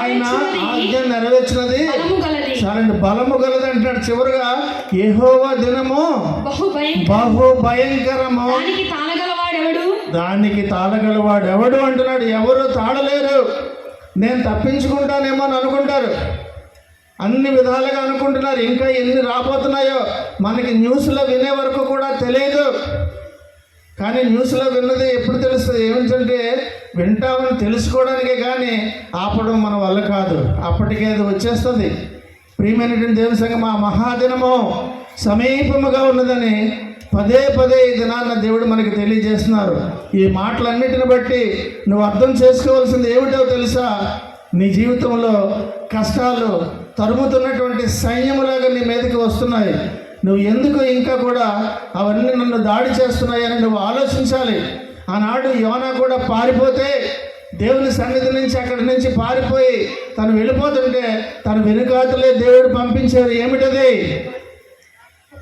ఆయన ఆజ్ఞ నెరవేర్చినది చాలండి, బలము గలది అంటాడు. చివరిగా యెహోవా దినము బహు భయంకరము, దానికి తాళగలవాడు ఎవడు అంటున్నాడు. ఎవరు తాళలేరు. నేను తప్పించుకుంటానేమో అని అనుకుంటారు, అన్ని విధాలుగా అనుకుంటున్నారు. ఇంకా ఎన్ని రాబోతున్నాయో మనకి న్యూస్లో వినే వరకు కూడా తెలియదు. కానీ న్యూస్లో విన్నది ఎప్పుడు తెలుస్తుంది? ఏమిటంటే వింటామని తెలుసుకోవడానికే, కానీ ఆపడం మన వల్ల కాదు. అప్పటికే అది వచ్చేస్తుంది. ప్రియమైనటువంటి దేవుని సంగమా, మహాదినము సమీపముగా ఉన్నదని పదే ఈ దినాన్న దేవుడు మనకి తెలియజేస్తున్నారు. ఈ మాటలన్నిటిని బట్టి నువ్వు అర్థం చేసుకోవాల్సింది ఏమిటో తెలుసా? నీ జీవితంలో కష్టాలు తరుముతున్నటువంటి సైన్యములాగా నీ మీదకి వస్తున్నాయి. నువ్వు ఎందుకు ఇంకా కూడా అవన్నీ నన్ను దాడి చేస్తున్నాయని నువ్వు ఆలోచించాలి. ఆనాడు యోనా కూడా పారిపోతే, దేవుని సన్నిధి నుంచి అక్కడి నుంచి పారిపోయి తను వెళ్ళిపోతుంటే తన వెనుకాతలే దేవుడు పంపించారు. ఏమిటది?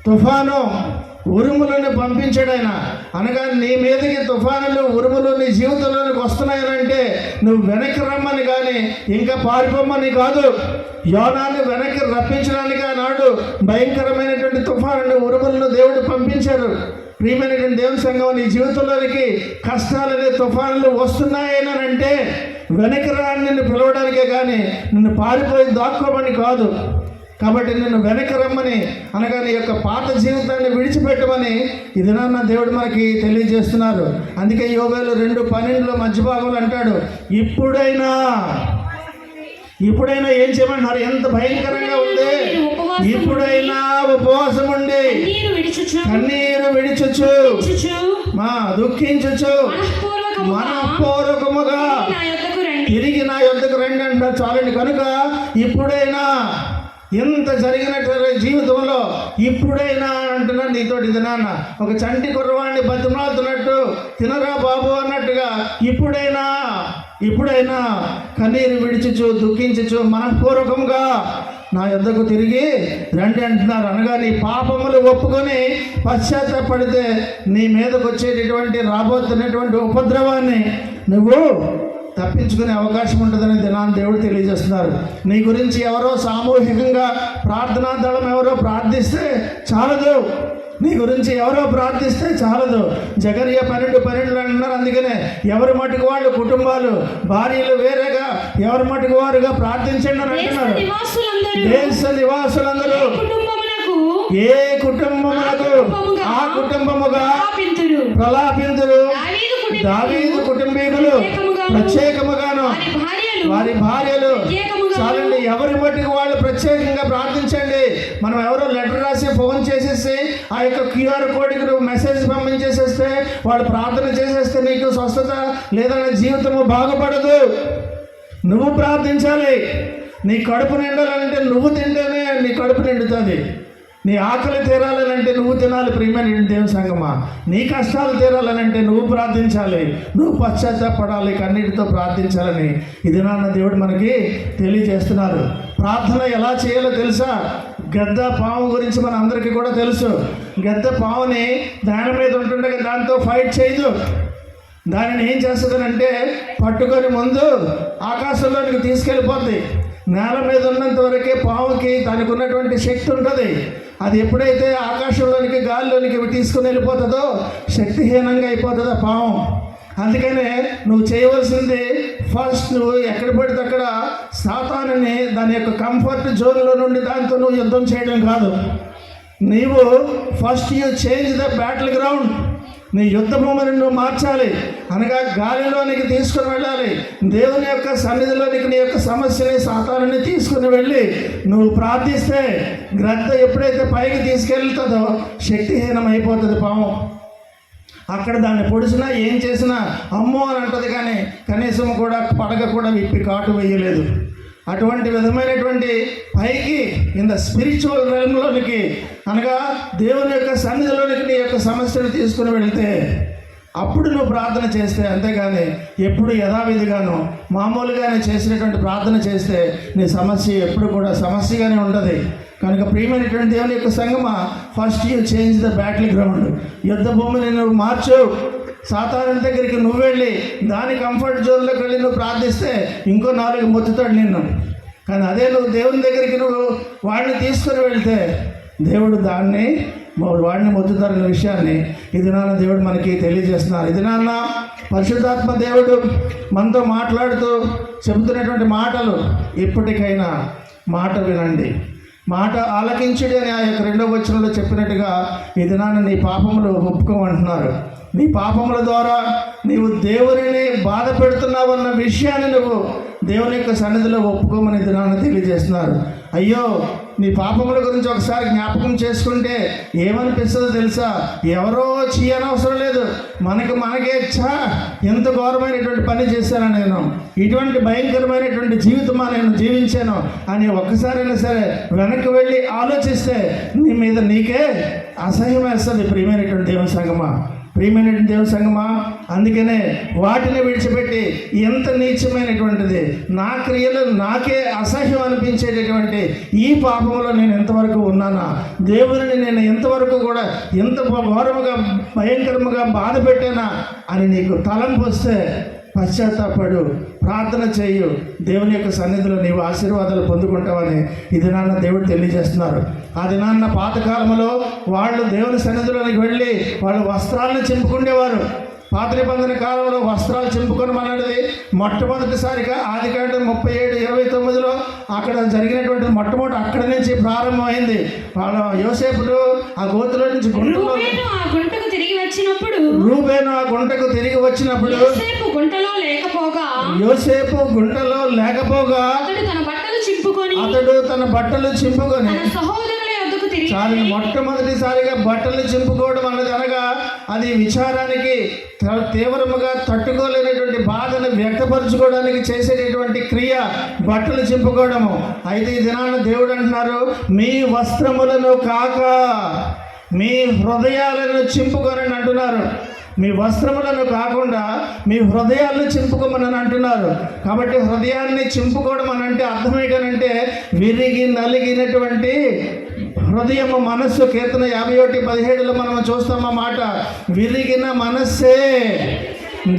తుఫాను, ఉరుములను పంపించాడు ఆయన. అనగా నీ మీదకి తుఫానులు, ఉరుములు నీ జీవితంలోనికి వస్తున్నాయనంటే నువ్వు వెనక్కి రమ్మని కానీ ఇంకా పారిపోమ్మని కాదు. యోనాన్ని వెనక్కి రప్పించడానికి ఆనాడు భయంకరమైనటువంటి తుఫానులు, ఉరుములను దేవుడు పంపించారు. ప్రియమైనటువంటి దేవుని సంఘం, నీ జీవితంలోనికి కష్టాలనే తుఫానులు వస్తున్నాయనంటే వెనక్కి రాని నిన్ను పిలవడానికే కానీ నిన్ను పారిపోయి దాక్కోమని కాదు. కాబట్టి నిన్ను వెనక్కి రమ్మని, అనగా నీ యొక్క పాత జీవితాన్ని విడిచిపెట్టమని ఈ దినాన్న దేవుడు మనకి తెలియజేస్తున్నారు. అందుకే యోబేలు 2:12 మధ్య భాగంలో అంటాడు, ఇప్పుడైనా ఏం చేయమంటున్నారు? ఎంత భయంకరంగా ఉంది. ఇప్పుడైనా ఉపవాసం ఉండి కన్నీరు విడిచుచు దుఃఖించుచు మనఃపూర్వకముగా తిరిగి నా యొద్దకు రండి అంటారు. చాలండి. కనుక ఇప్పుడైనా ఎంత జరిగినట్టు జీవితంలో ఇప్పుడైనా అంటున్నా నీతోటి ఇది నాన్న, ఒక చంటి కుర్రవాడిని బతిమాలుతున్నట్టు తినరా బాబు అన్నట్టుగా ఇప్పుడైనా కన్నీరు విడిచుచు దుఃఖించుచు మనఃపూర్వకంగా నా యొద్దకు తిరిగి రండి అంటున్నారు. అనగా నీ పాపములు ఒప్పుకొని పశ్చాత్తాపడితే నీ మీదకు వచ్చేటటువంటి రాబోతున్నటువంటి ఉపద్రవాన్ని నువ్వు తప్పించుకునే అవకాశం ఉంటుందని దినాన్ని దేవుడు తెలియజేస్తున్నారు. నీ గురించి ఎవరో సామూహికంగా ప్రార్థనా దళం ఎవరో ప్రార్థిస్తే చాలదు. నీ గురించి ఎవరో ప్రార్థిస్తే చాలదు. జకర్యా 12:12 అంటున్నారు. అందుకనే ఎవరి మటుకు వాళ్ళు కుటుంబాలు, భార్యలు వేరేగా ఎవరి మటుకు వారుగా ప్రార్థించండి అని అంటున్నారు. దేశ నివాసులందరూ ఏ కుటుంబములకు ఆ కుటుంబముగా ప్రలాపింతురు. దావీదు కుటుంబీకులు ప్రత్యేకముగాను వారి భార్యలు చాలండి. ఎవరి మట్టుకు వాళ్ళు ప్రత్యేకంగా ప్రార్థించండి. మనం ఎవరో లెటర్ రాసి ఫోన్ చేసేసి ఆ యొక్క QR కోడ్కి నువ్వు మెసేజ్ పంపించేసేస్తే వాళ్ళు ప్రార్థన చేసేస్తే నీకు స్వస్థత లేదన్న జీవితము బాగుపడదు. నువ్వు ప్రార్థించాలి. నీ కడుపు నిండాలంటే నువ్వు తింటేనే నీ కడుపు నిండుతుంది. నీ ఆకలి తీరాలనంటే నువ్వు తినాలి. ప్రియమైన దేవుని సంగమా, నీ కష్టాలు తీరాలనంటే నువ్వు ప్రార్థించాలి, నువ్వు పశ్చాత్తాపడాలి, కన్నీటితో ప్రార్థించాలని ఇది నాన్న దేవుడు మనకి తెలియజేస్తున్నారు. ప్రార్థన ఎలా చేయాలో తెలుసా? గద్ద పాము గురించి మన అందరికీ కూడా తెలుసు. గద్ద పాముని దాని మీద ఉంటుండగా దాంతో ఫైట్ చేయదు. దానిని ఏం చేస్తుందనంటే పట్టుకొని ముందు ఆకాశంలోనికి తీసుకెళ్ళిపోద్ది. నేల మీద ఉన్నంత వరకే పాముకి దానికి ఉన్నటువంటి శక్తి ఉంటుంది. అది ఎప్పుడైతే ఆకాశంలోనికి గాలిలోనికి తీసుకుని వెళ్ళిపోతుందో శక్తిహీనంగా అయిపోతుందో పాము. అందుకనే నువ్వు చేయవలసింది ఫస్ట్ నువ్వు ఎక్కడ పడితే అక్కడ సాతానుని దాని యొక్క కంఫర్ట్ జోన్లో నుండి దాంతో నువ్వు యుద్ధం చేయడం కాదు. నీవు first you change the battle ground. నీ యుద్ధ భూమిని నువ్వు మార్చాలి, అనగా గాలిలోనికి తీసుకుని వెళ్ళాలి. దేవుని యొక్క సన్నిధిలోనికి నీ యొక్క సమస్యని సాతానుని తీసుకుని వెళ్ళి నువ్వు ప్రార్థిస్తే గ్రద్ద ఎప్పుడైతే పైకి తీసుకెళ్తుందో శక్తిహీనం అయిపోతుంది పాము. అక్కడ దాన్ని పొడిచినా ఏం చేసినా అమ్మో అని అంటుంది, కానీ కనీసం కూడా పడగ కూడా విప్పి కాటు వేయలేదు. అటువంటి విధమైనటువంటి పైకి ఇన్ ద స్పిరిచువల్ realmలోనికి, అనగా దేవుని యొక్క సన్నిధిలోనికి నీ యొక్క సమస్యను తీసుకుని వెళితే అప్పుడు నువ్వు ప్రార్థన చేస్తే, అంతేగాని ఎప్పుడు యథావిధిగాను మామూలుగానే చేసినటువంటి ప్రార్థన చేస్తే నీ సమస్య ఎప్పుడు కూడా సమస్యగానే ఉండదు. కనుక ప్రియమైనటువంటి దేవుని యొక్క సంగమా, first you change the battle ground. యుద్ధ భూమిని నువ్వు మార్చు. సాతాను దగ్గరికి నువ్వు వెళ్ళి దాని కంఫర్ట్ జోన్లోకి వెళ్ళి నువ్వు ప్రార్థిస్తే ఇంకో 4 మొత్తుతాడు నిన్ను. కానీ అదే నువ్వు దేవుని దగ్గరికి నువ్వు వాడిని తీసుకుని వెళ్తే దేవుడు వాడిని మొత్తుతారన్న విషయాన్ని ఇది నాన్న దేవుడు మనకి తెలియజేస్తున్నారు. ఇది నాన్న పరిశుద్ధాత్మ దేవుడు మనతో మాట్లాడుతూ చెబుతున్నటువంటి మాటలు, ఇప్పటికైనా మాట వినండి, మాట ఆలకించుడి అని ఆ యొక్క 2వ వచనంలో చెప్పినట్టుగా ఇది నాన్న నీ పాపములు ఒప్పుకోమంటున్నారు. నీ పాపముల ద్వారా నీవు దేవునిని బాధ పెడుతున్నావన్న విషయాన్ని నువ్వు దేవుని యొక్క సన్నిధిలో ఒప్పుకోమని దినాన్ని తెలియజేస్తున్నారు. అయ్యో, నీ పాపముల గురించి ఒకసారి జ్ఞాపకం చేసుకుంటే ఏమనిపిస్తుందో తెలుసా? ఎవరో చేయనవసరం లేదు, మనకే ఎంత ఘోరమైనటువంటి పని చేశాను నేను, ఇటువంటి భయంకరమైనటువంటి జీవితమా నేను జీవించాను అని ఒక్కసారైనా సరే వెనక్కి వెళ్ళి ఆలోచిస్తే నీ మీద నీకే అసహ్యం వేస్తుంది. ప్రియమైనటువంటి దేవుని సంగమా, ప్రియమైనటువంటి దేవుని సంగమా, అందుకనే వాటిని విడిచిపెట్టి ఎంత నీచమైనటువంటిది, నా క్రియలు నాకే అసహ్యం అనిపించేటటువంటి ఈ పాపంలో నేను ఎంతవరకు ఉన్నానా, దేవుని నేను ఎంతవరకు కూడా ఎంత ఘోరముగా భయంకరముగా బాధ పెట్టానా అని నీకు తలంపు వస్తే పశ్చాత్తాపడు, ప్రార్థన చేయు, దేవుని యొక్క సన్నిధిలో నీవు ఆశీర్వాదాలు పొందుకుంటావని ఇది నాన్న దేవుడు తెలియజేస్తున్నారు. అది నాన్న పాతకాలంలో వాళ్ళు దేవుని సన్నిధిలోనికి వెళ్ళి వాళ్ళు వస్త్రాలను చింపుకునేవారు. పాత నిబంధన కాలంలో వస్త్రాలు చింపుకొనమన్నది మొట్టమొదటిసారిగా ఆదికాండం 37:29 అక్కడ జరిగినటువంటి మొట్టమొదటి అక్కడి నుంచి ప్రారంభమైంది. వాళ్ళ యోసేపుడు ఆ గోతులో నుంచి రూబేను ఆ గుంటకు తిరిగి వచ్చినప్పుడు యోసేపు గుంటలో లేకపోగా అతడు తన బట్టలు చింపుకొని సహోదరుల యొద్దకు తిరిగి. చాలు, మొట్టమొదటిసారిగా బట్టలు చింపుకోవడం అన్నది అనగా అది విచారానికి తీవ్రముగా తట్టుకోలేనటువంటి బాధను వ్యక్తపరచుకోవడానికి చేసేటటువంటి క్రియ బట్టలు చింపుకోవడము. అయితే ఈ దినాన దేవుడు అంటున్నారు, మీ వస్త్రములను కాక మీ హృదయాలను చింపుకొనని అంటున్నారు. మీ వస్త్రములను కాకుండా మీ హృదయాలను చింపుకోమని అంటున్నారు. కాబట్టి హృదయాన్ని చింపుకోవడం అని అంటే అర్థం ఏంటంటే విరిగి నలిగినటువంటి హృదయము, మనస్సు. కీర్తన 51:17 మనం చూస్తాం ఆ మాట. విరిగిన మనస్సే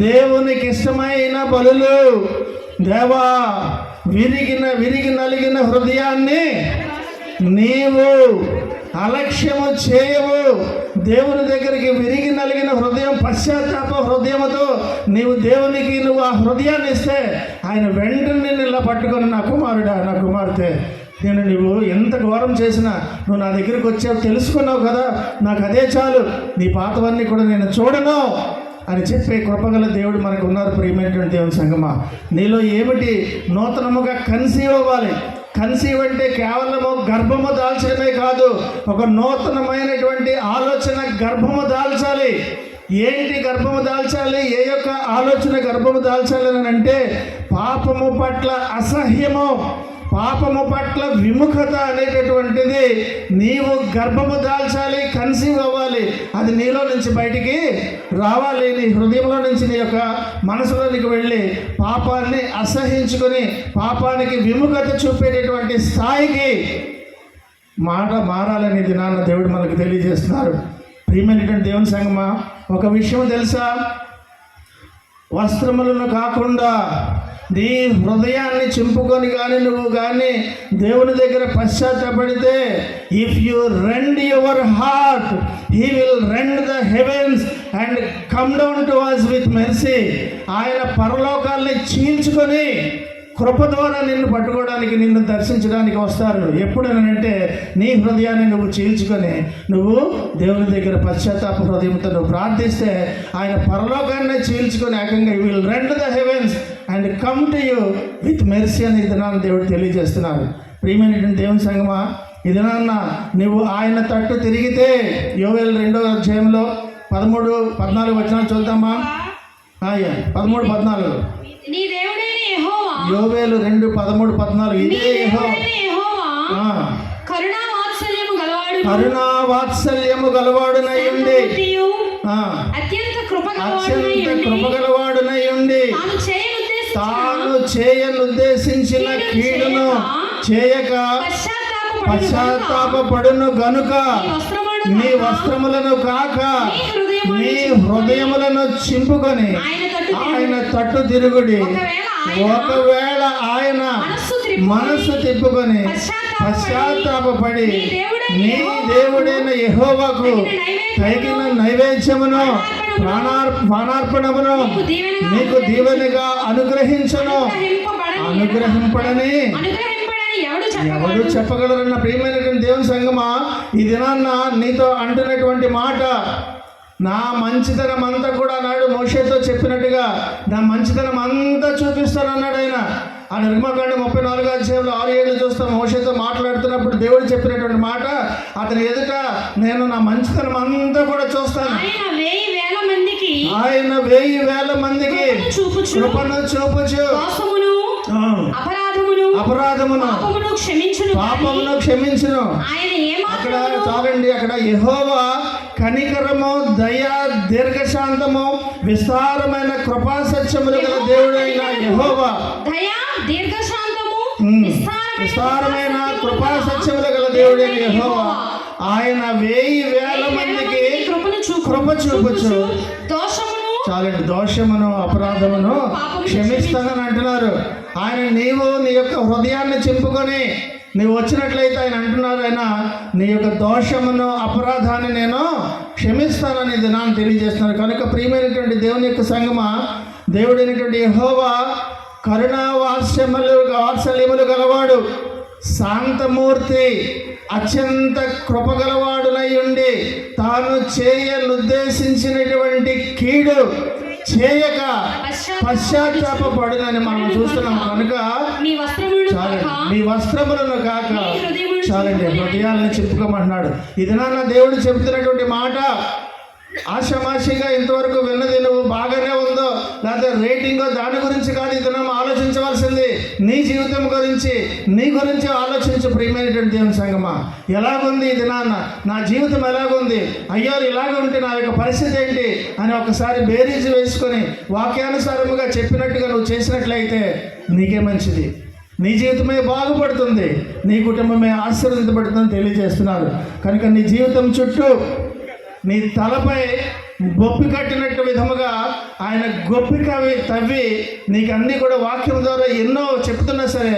దేవునికి ఇష్టమైన బలులు. దేవా, విరిగి నలిగిన హృదయాన్ని నీవు అలక్ష్యము చేయవు. దేవుని దగ్గరికి విరిగి నలిగిన హృదయం, పశ్చాత్తాప హృదయముతో నీవు దేవునికి నువ్వు ఆ హృదయాన్ని ఇస్తే ఆయన వెంటనే నిన్ను ఇలా పట్టుకొని, నా కుమారుడా, నా కుమార్తె, నేను నువ్వు ఎంత ఘోరం చేసినా నువ్వు నా దగ్గరికి వచ్చావు, తెలుసుకున్నావు కదా, నాకు అదే చాలు, నీ పాతవన్నీ కూడా నేను చూడను అని చెప్పే కృపగల దేవుడు మనకు ఉన్నారు. ప్రియమైనటువంటి దేవుని సంగమా, నీలో ఏమిటి నూతనముగా కన్సీవ్ అవ్వాలి. కన్సీవ్ అంటే కేవలము గర్భము దాల్చడమే కాదు, ఒక నూతనమైనటువంటి ఆలోచన గర్భము దాల్చాలి. ఏంటి గర్భము దాల్చాలి? ఏ యొక్క ఆలోచన గర్భము దాల్చాలి అని అంటే పాపము పట్ల అసహ్యము, పాపము పట్ల విముఖత అనేటటువంటిది నీవు గర్భము దాల్చాలి, కన్సీవ్ అవ్వాలి. అది నీలో నుంచి బయటికి రావాలి. నీ హృదయంలో నుంచి నీ యొక్క మనసులోనికి వెళ్ళి పాపాన్ని అసహించుకొని పాపానికి విముఖత చూపేటటువంటి స్థాయికి మారాలని దినాన్న దేవుడు మనకు తెలియజేస్తున్నారు. ప్రియమైనటువంటి దేవుని సంగమా, ఒక విషయం తెలుసా? వస్త్రములను కాకుండా నీ హృదయాన్ని చింపుకొని కానీ నువ్వు కానీ దేవుని దగ్గర పశ్చాత్తపడితే, if you rend your heart, he will rend the heavens and come down to us with mercy. ఆయన పరలోకాల్ని చీల్చుకొని కృప ద్వారా నిన్ను పట్టుకోవడానికి, నిన్ను దర్శించడానికి వస్తారు. ఎప్పుడనంటే నీ హృదయాన్ని నువ్వు చీల్చుకొని నువ్వు దేవుని దగ్గర పశ్చాత్తాప హృదయంతో నువ్వు ప్రార్థిస్తే ఆయన పరలోకాన్ని చీల్చుకొని ఏకంగా you will rend the heavens and come to you with mercy అని ఈ దినాన్ని దేవుడు తెలియజేస్తున్నారు. ప్రియమైనటువంటి దేవుని సంగమా, ఈ దినాన్న నువ్వు ఆయన తట్టు తిరిగితే, యోవేలు 2వ అధ్యాయంలో 13-14 వచనాలు చూద్దామా. 13-14 నీ దేవుడైన యెహోవా, యోవేలు 2:13-14 ఇదే యెహోవా కరుణా వాత్సల్యము గలవాడునై ఉండి, అత్యంత కృపగలవాడునై ఉండి తాను చేయనుద్దేశించిన కీడును చేయక పశ్చాత్తాపపడును గనుక నీ వస్త్రములను కాక నీ హృదయములను చింపుకొని ఆయన తట్టు తిరుగుడి. ఒకవేళ ఆయన మనస్సు తిప్పుకొని పశ్చాత్తాపడి నీ దేవుడైన యెహోవాకు తగిన నైవేద్యమును ప్రాణార్పణమును నీకు దీవెనగా అనుగ్రహింపడని ఎవడు చెప్పగలరన్న ప్రియమైనటువంటి దేవుని సంగమా, ఈ దినాన్న నీతో అంటున్నటువంటి మాట, నా మంచితనం అంతా కూడా నాడు మోషేతో చెప్పినట్టుగా నా మంచితనం అంతా చూపిస్తానన్నాడు ఆయన. ఆ నిర్మకాండ 34వ అధ్యాయంలో 6-7 చూస్తాం. మోషేతో మాట్లాడుతున్నప్పుడు దేవుడు చెప్పినటువంటి మాట, అతని ఎదుట నేను నా మంచితనం అంతా కూడా చూస్తాను. ఆయన 1000 మందికి కృపను చూపుచు అపరాధమును పాపమును క్షమించును. అక్కడ చాలండి, అక్కడ యెహోవా కనికరము, దయ, దీర్ఘశాంతము, విస్తారమైన కృపా సత్యములు గల దేవుడైన యెహోవా, విస్తారమైన కృపా సత్యములు గల దేవుడైన యెహోవా ఆయన 1000 మందికి కృప చూపచ్చు. చాలండి, దోషమును అపరాధమును క్షమిస్తానని అంటున్నారు ఆయన. నీవు నీ యొక్క హృదయాన్ని చింపుకొని నీవు వచ్చినట్లయితే ఆయన అంటున్నారు, ఆయన నీ యొక్క దోషమును అపరాధాన్ని నేను క్షమిస్తానని దినాన్ని తెలియజేస్తున్నారు. కనుక ప్రియమైనటువంటి దేవుని యొక్క సంగమా, దేవుడైనటువంటి యెహోవా కరుణా వాత్సల్యములు గలవాడు, శాంతమూర్తి, అత్యంత కృపగలవాడునై ఉండి తాను చేయనుద్దేశించినటువంటి కీడు చేయక పశ్చాత్తాపడునని మనం చూస్తున్నాం. కనుక నీ వస్త్రములను కాక చాలండి హృదయాలను చెప్పుకోమంటున్నాడు. ఇది నా దేవుడు చెబుతున్నటువంటి మాట. ఆషామాషిగా ఇంతవరకు విన్నది నువ్వు బాగానే ఉందో లేకపోతే రేటింగో దాని గురించి కాదు ఇది మనం ఆలోచించవలసింది. నీ జీవితం గురించి, నీ గురించి ఆలోచించు ప్రియమైనటువంటి దేవుని సంగమా. ఎలాగుంది ఇది నా జీవితం ఎలాగుంది, అయ్యో ఇలాగ ఉంటే నా యొక్క పరిస్థితి ఏంటి అని ఒకసారి బేరీజు వేసుకొని వాక్యానుసారముగా చెప్పినట్టుగా నువ్వు చేసినట్లయితే నీకే మంచిది. నీ జీవితమే బాగుపడుతుంది, నీ కుటుంబమే ఆశీర్వదించబడుతుందని తెలియజేస్తున్నారు. కనుక నీ జీవితం చుట్టూ నీ తలపై గొప్పి కట్టినట్టు విధముగా ఆయన గొప్పిక తవ్వి నీకు అన్నీ కూడా వాక్యం ద్వారా ఎన్నో చెప్తున్నా సరే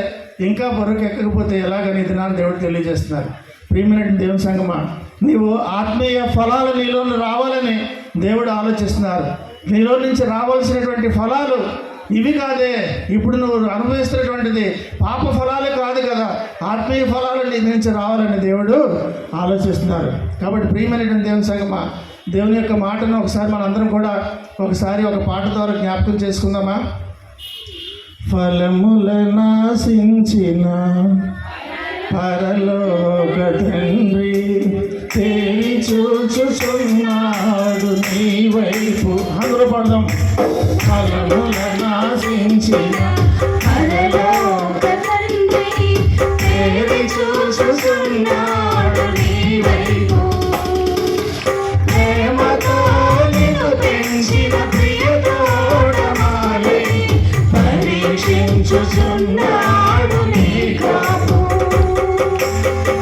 ఇంకా బరువుకు ఎక్కకపోతే ఎలాగని దినాన్ని దేవుడు తెలియజేస్తున్నారు. ప్రియమైన దేవుని సంగమా, నీవు ఆత్మీయ ఫలాలు నీలో రావాలని దేవుడు ఆలోచిస్తున్నారు. నీలో నుంచి రావాల్సినటువంటి ఫలాలు ఇవి కాదే, ఇప్పుడు నువ్వు అనుభవిస్తున్నటువంటిది పాప ఫలాలు కాదు కదా, ఆత్మీయ ఫలాలు నీ నుంచి రావాలని దేవుడు ఆలోచిస్తున్నారు. కాబట్టి ప్రియమైనటువంటి దేవుని సంగమా, దేవుని యొక్క మాటను ఒకసారి మనందరం కూడా ఒకసారి ఒక పాట ద్వారా జ్ఞాపకం చేసుకుందామా. ఫలముల నాశించిన పరలోక తండ్రి తేరి చూచుచున్నాడు నీ వైపు. అందరూ పాడదాం. ఫలముల నాశించిన పరలోక తండ్రి తేరి చూచుచున్నాడు నీ వైపు. ప్రేమతో నిన్ను పెంచిన ప్రియతోడమాలే పరీక్షించుచున్నాడు నీ కాపు.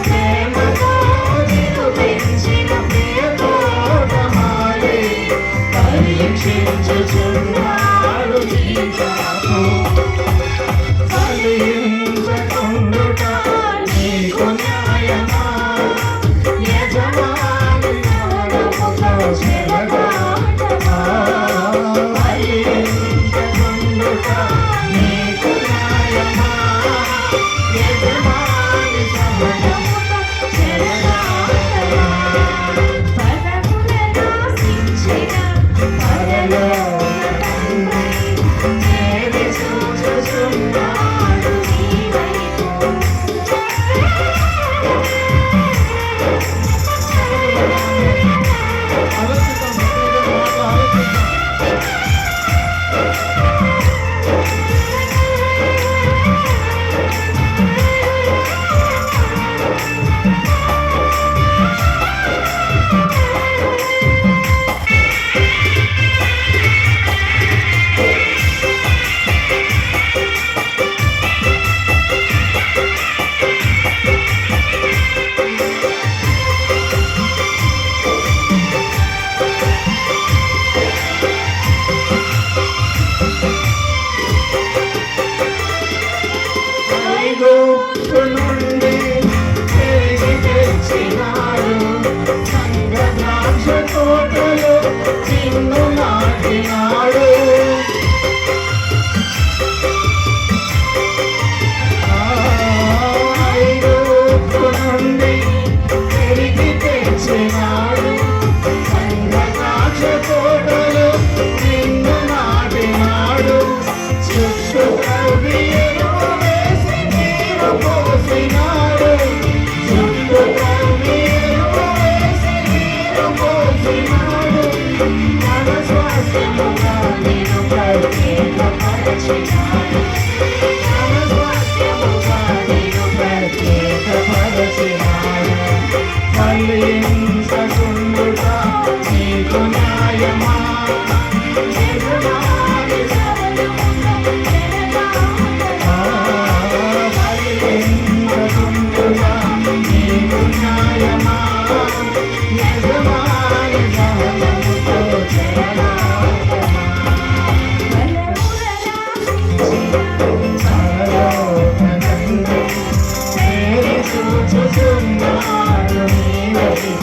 ప్రేమతో నిన్ను పెంచిన ప్రియతోడమాలే పరీక్షించుచున్నాడు నీ కాపు. స్వాస్థ్యముగా నేను ప్రత్యేకపరచినాను. తన స్వాస్థ్యముగా నేను ప్రత్యేకపరచినాను. ఫలించకుండుట నీకు న్యాయమా? యజమాని ఫలించకుండుట నీకు న్యాయమా? యజమాని సహనముతో జయనాయమా. పరలోక తండ్రి తేరి చూచుచున్నాడు నీ వైపు.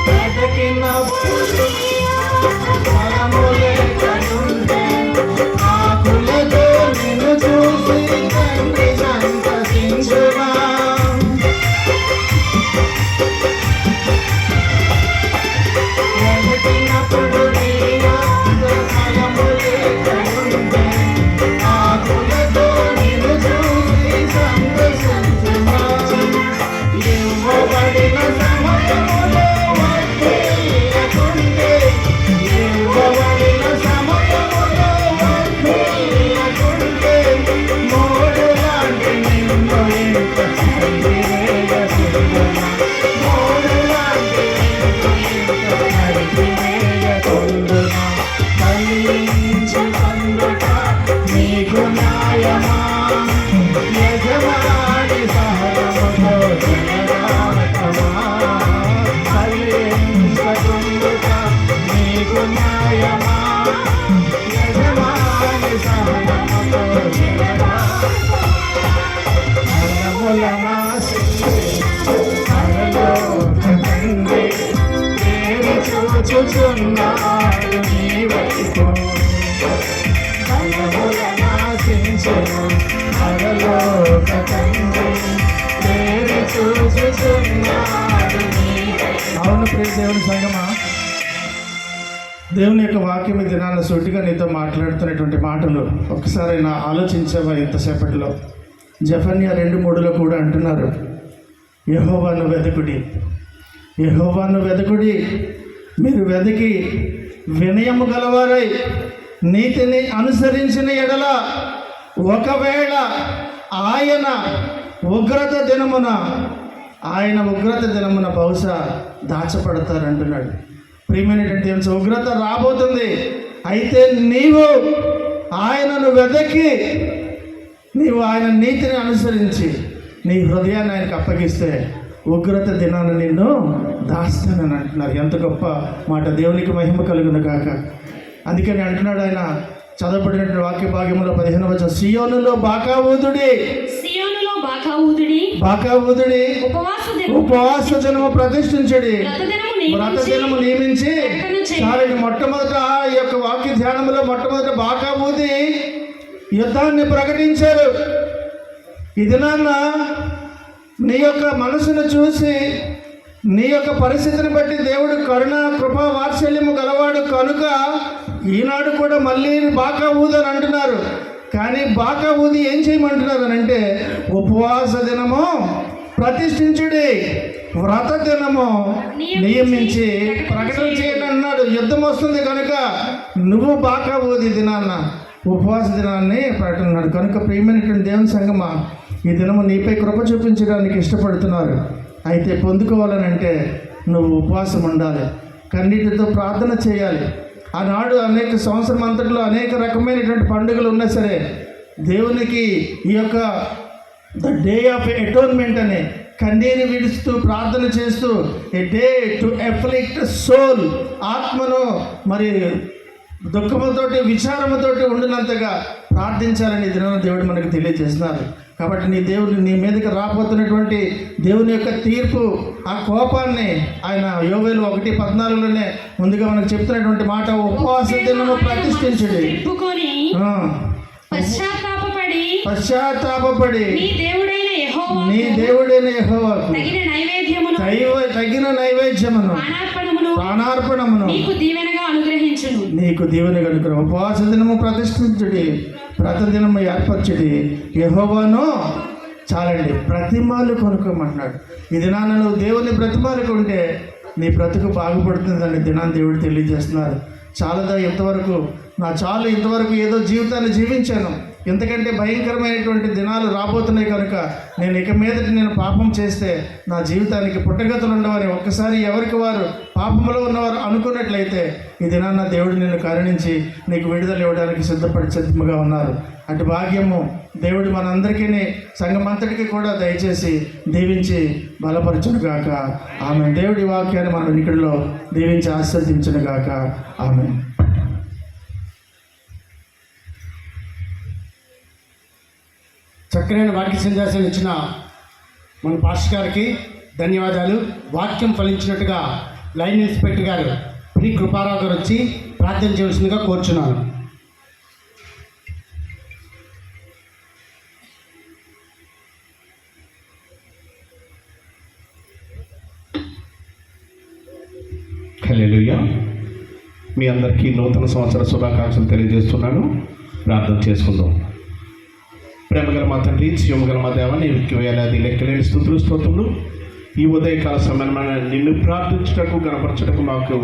వెతికినప్పుడు ఫలములే కనుంటే ఆకులతో నిన్ను చూసి తండ్రి సంతసించునా. వెతికినప్పుడు నీ వద్ద ఫలములే కనుంటే ఆకులతో నిన్ను చూసి సంతసించునా. ఇవ్వబడిన సమయములో వర్ధిల్లకుంటే, ఇవ్వబడిన సమయములో వర్ధిల్లకుంటే, మోడు లాంటి నిన్ను ఇంత సరివేయకుండునా. మోడు లాంటి నిన్ను ఇంత సరివేయకుండునా. ఫలించుకొనుట నీకు న్యాయమా? యజమాని సహనముతో జయనాయకమా. ఫలించుకొనుట నీకు న్యాయమా? యజమాని సహనముతో జయనాయకమా. ఫలములనాశించి పరలోక తండ్రి తేరి చూచుచున్నాడు నీ వైపు. ఫలములనాశించెను పరలోక తండ్రి తేరి చూచుచున్నాడు నీ వైపు. అవును ప్రియ దేవుని సంగమా, దేవుని యొక్క వాక్యం ఈ దినాన్ని సూటిగా నీతో మాట్లాడుతున్నటువంటి మాటలు ఒకసారి నా ఆలోచించావా? ఇంతసేపట్లో జెఫన్యా 2:3 కూడా అంటున్నారు, యెహోవాను వెదకుడి, యెహోవాను వెదకుడి, మీరు వెదకి వినయము గలవారై నీతిని అనుసరించిన ఎడల ఒకవేళ ఆయన ఉగ్రత దినమున బహుశా దాచపడతారంటున్నాడు. ప్రియమైనటువంటి దేవుని ఉగ్రత రాబోతుంది. అయితే నీవు ఆయనను వెదకి, నీవు ఆయన నీతిని అనుసరించి నీ హృదయాన్ని ఆయనకు అప్పగిస్తే ఉగ్రత దినాన్ని నిన్ను దాస్తానని అంటున్నారు. ఎంత గొప్ప మాట! దేవునికి మహిమ కలుగును కాక. అందుకని అంటున్నాడు ఆయన చదవబడినటువంటి వాక్య భాగ్యంలో 15వ వచనం, సియోనులో బాకా ఊదుడి, సియోనులో బాకా ఊదుడి, బాకా ఊదుడి, ఉపవాస దినము ప్రతిష్ఠించుడి, వ్రత దినము నియమించి చాలని. మొట్టమొదట ఈ యొక్క వాక్య ధ్యానంలో మొట్టమొదట బాకా ఊది యుద్ధాన్ని ప్రకటించారు. ఈ దినాన్న నీ యొక్క మనసును చూసి, నీ యొక్క పరిస్థితిని బట్టి దేవుడు కరుణ కృప వాత్సల్యము గలవాడు కనుక ఈనాడు కూడా మళ్ళీ బాకా ఊదని అంటున్నారు. కానీ బాకా ఊది ఏం చేయమంటున్నారు అని అంటే, ఉపవాస దినము ప్రతిష్ఠించుడి, వ్రత దినము నియమించి ప్రకటన చేయండి అన్నాడు. యుద్ధం వస్తుంది కనుక నువ్వు బాకా ఊది దినాన్న ఉపవాస దినాన్ని ప్రకటన కనుక. ప్రియమైనటువంటి దేవుని సంగమా, ఈ దినము నీపై కృప చూపించడానికి ఇష్టపడుతున్నారు. అయితే పొందుకోవాలని అంటే నువ్వు ఉపవాసం ఉండాలి, కన్నీటితో ప్రార్థన చేయాలి. ఆనాడు అనేక సంవత్సరం అంతట్లో అనేక రకమైనటువంటి పండుగలు ఉన్నా సరే దేవునికి ఈ యొక్క ద డే ఆఫ్ అటోన్మెంట్ అనే కన్నీరు విడుస్తూ ప్రార్థన చేస్తూ, ఏ డే టు ఎఫ్లిక్ట్ సోల్, ఆత్మను మరి దుఃఖముతోటి విచారముతోటి ఉండినంతగా ప్రార్థించాలని ఈ దినాన దేవుడు మనకు తెలియజేస్తున్నారు. కాబట్టి నీ మీదకి రాబోతున్నటువంటి దేవుని యొక్క తీర్పు, ఆ కోపాన్ని ఆయన యోవేలు 1:14లోనే ముందుగా మనకు చెప్తున్నటువంటి మాట, ఉపవాస దినము ప్రతిష్ఠించుడి, తిప్పుకొని పశ్చాత్తాపపడి నీ దేవుడైన యెహోవాకు తగిన నైవేద్యమును ప్రాణార్పణమును నీకు దీవెనగా అనుగ్రహించును. ఉపవాస దినము ప్రతిష్ఠించుడి, ప్రతిదినము ఏర్పరచుడి, యెహోవాను చాలండి ప్రతిమాలు కొనుక్కోమంటున్నాడు. ఈ దినాన్ని నువ్వు దేవుని ప్రతిమాలకు ఉంటే నీ బ్రతుకు బాగుపడుతుందని దినాన్ని దేవుడు తెలియజేస్తున్నారు. చాలదా ఇంతవరకు ఇంతవరకు ఏదో జీవితాన్ని జీవించాను, ఇంతకంటే భయంకరమైనటువంటి దినాలు రాబోతున్నాయి కనుక ఇక మీదటి నేను పాపం చేస్తే నా జీవితానికి పుట్టగతులు ఉండవని ఒక్కసారి ఎవరికి వారు పాపంలో ఉన్నవారు అనుకున్నట్లయితే ఈ దినాన్న దేవుడు నిన్ను కరుణించి నీకు విడుదల ఇవ్వడానికి సిద్ధంగా ఉన్నారు. అటు భాగ్యము దేవుడు మనందరికీ, సంఘమంతటికి కూడా దయచేసి దీవించి బలపరచునుగాక. ఆమె దేవుడి వాక్యాన్ని మన వినికిడిలో దీవించి ఆశీర్వదించునుగాక. ఆమె. చక్కనైన వాక్య సందేశం ఇచ్చిన మన పాస్టర్ గారికి ధన్యవాదాలు. వాక్యం ఫలించినట్టుగా లైన్ ఇన్స్పెక్టర్ గారు ప్రి కృపారావు గారు వచ్చి ప్రార్థన చేయవలసిందిగా కోరుచున్నాను. హల్లెలూయా. మీ అందరికీ నూతన సంవత్సర శుభాకాంక్షలు తెలియజేస్తున్నాను. ప్రార్థన చేసుకుందాం. ప్రేమగల మా తండ్రి, జీవగల మా దేవ, నీకు వేలాది లెక్కలేని స్తుతులు స్తోత్రములు. ఈ ఉదయకాల సమయమైన నిన్ను ప్రార్థించుటకు గణపరచుటకు మాకు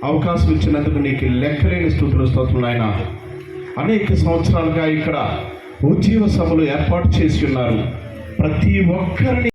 అవకాశం ఇచ్చినందుకు నీకు లెక్కలేని స్తుతులు స్తోత్రములు. ఆయన అనేక సంవత్సరాలుగా ఇక్కడ ఉజ్జీవ సభలు ఏర్పాటు చేసి ఉన్నారు. ప్రతి ఒక్కరిని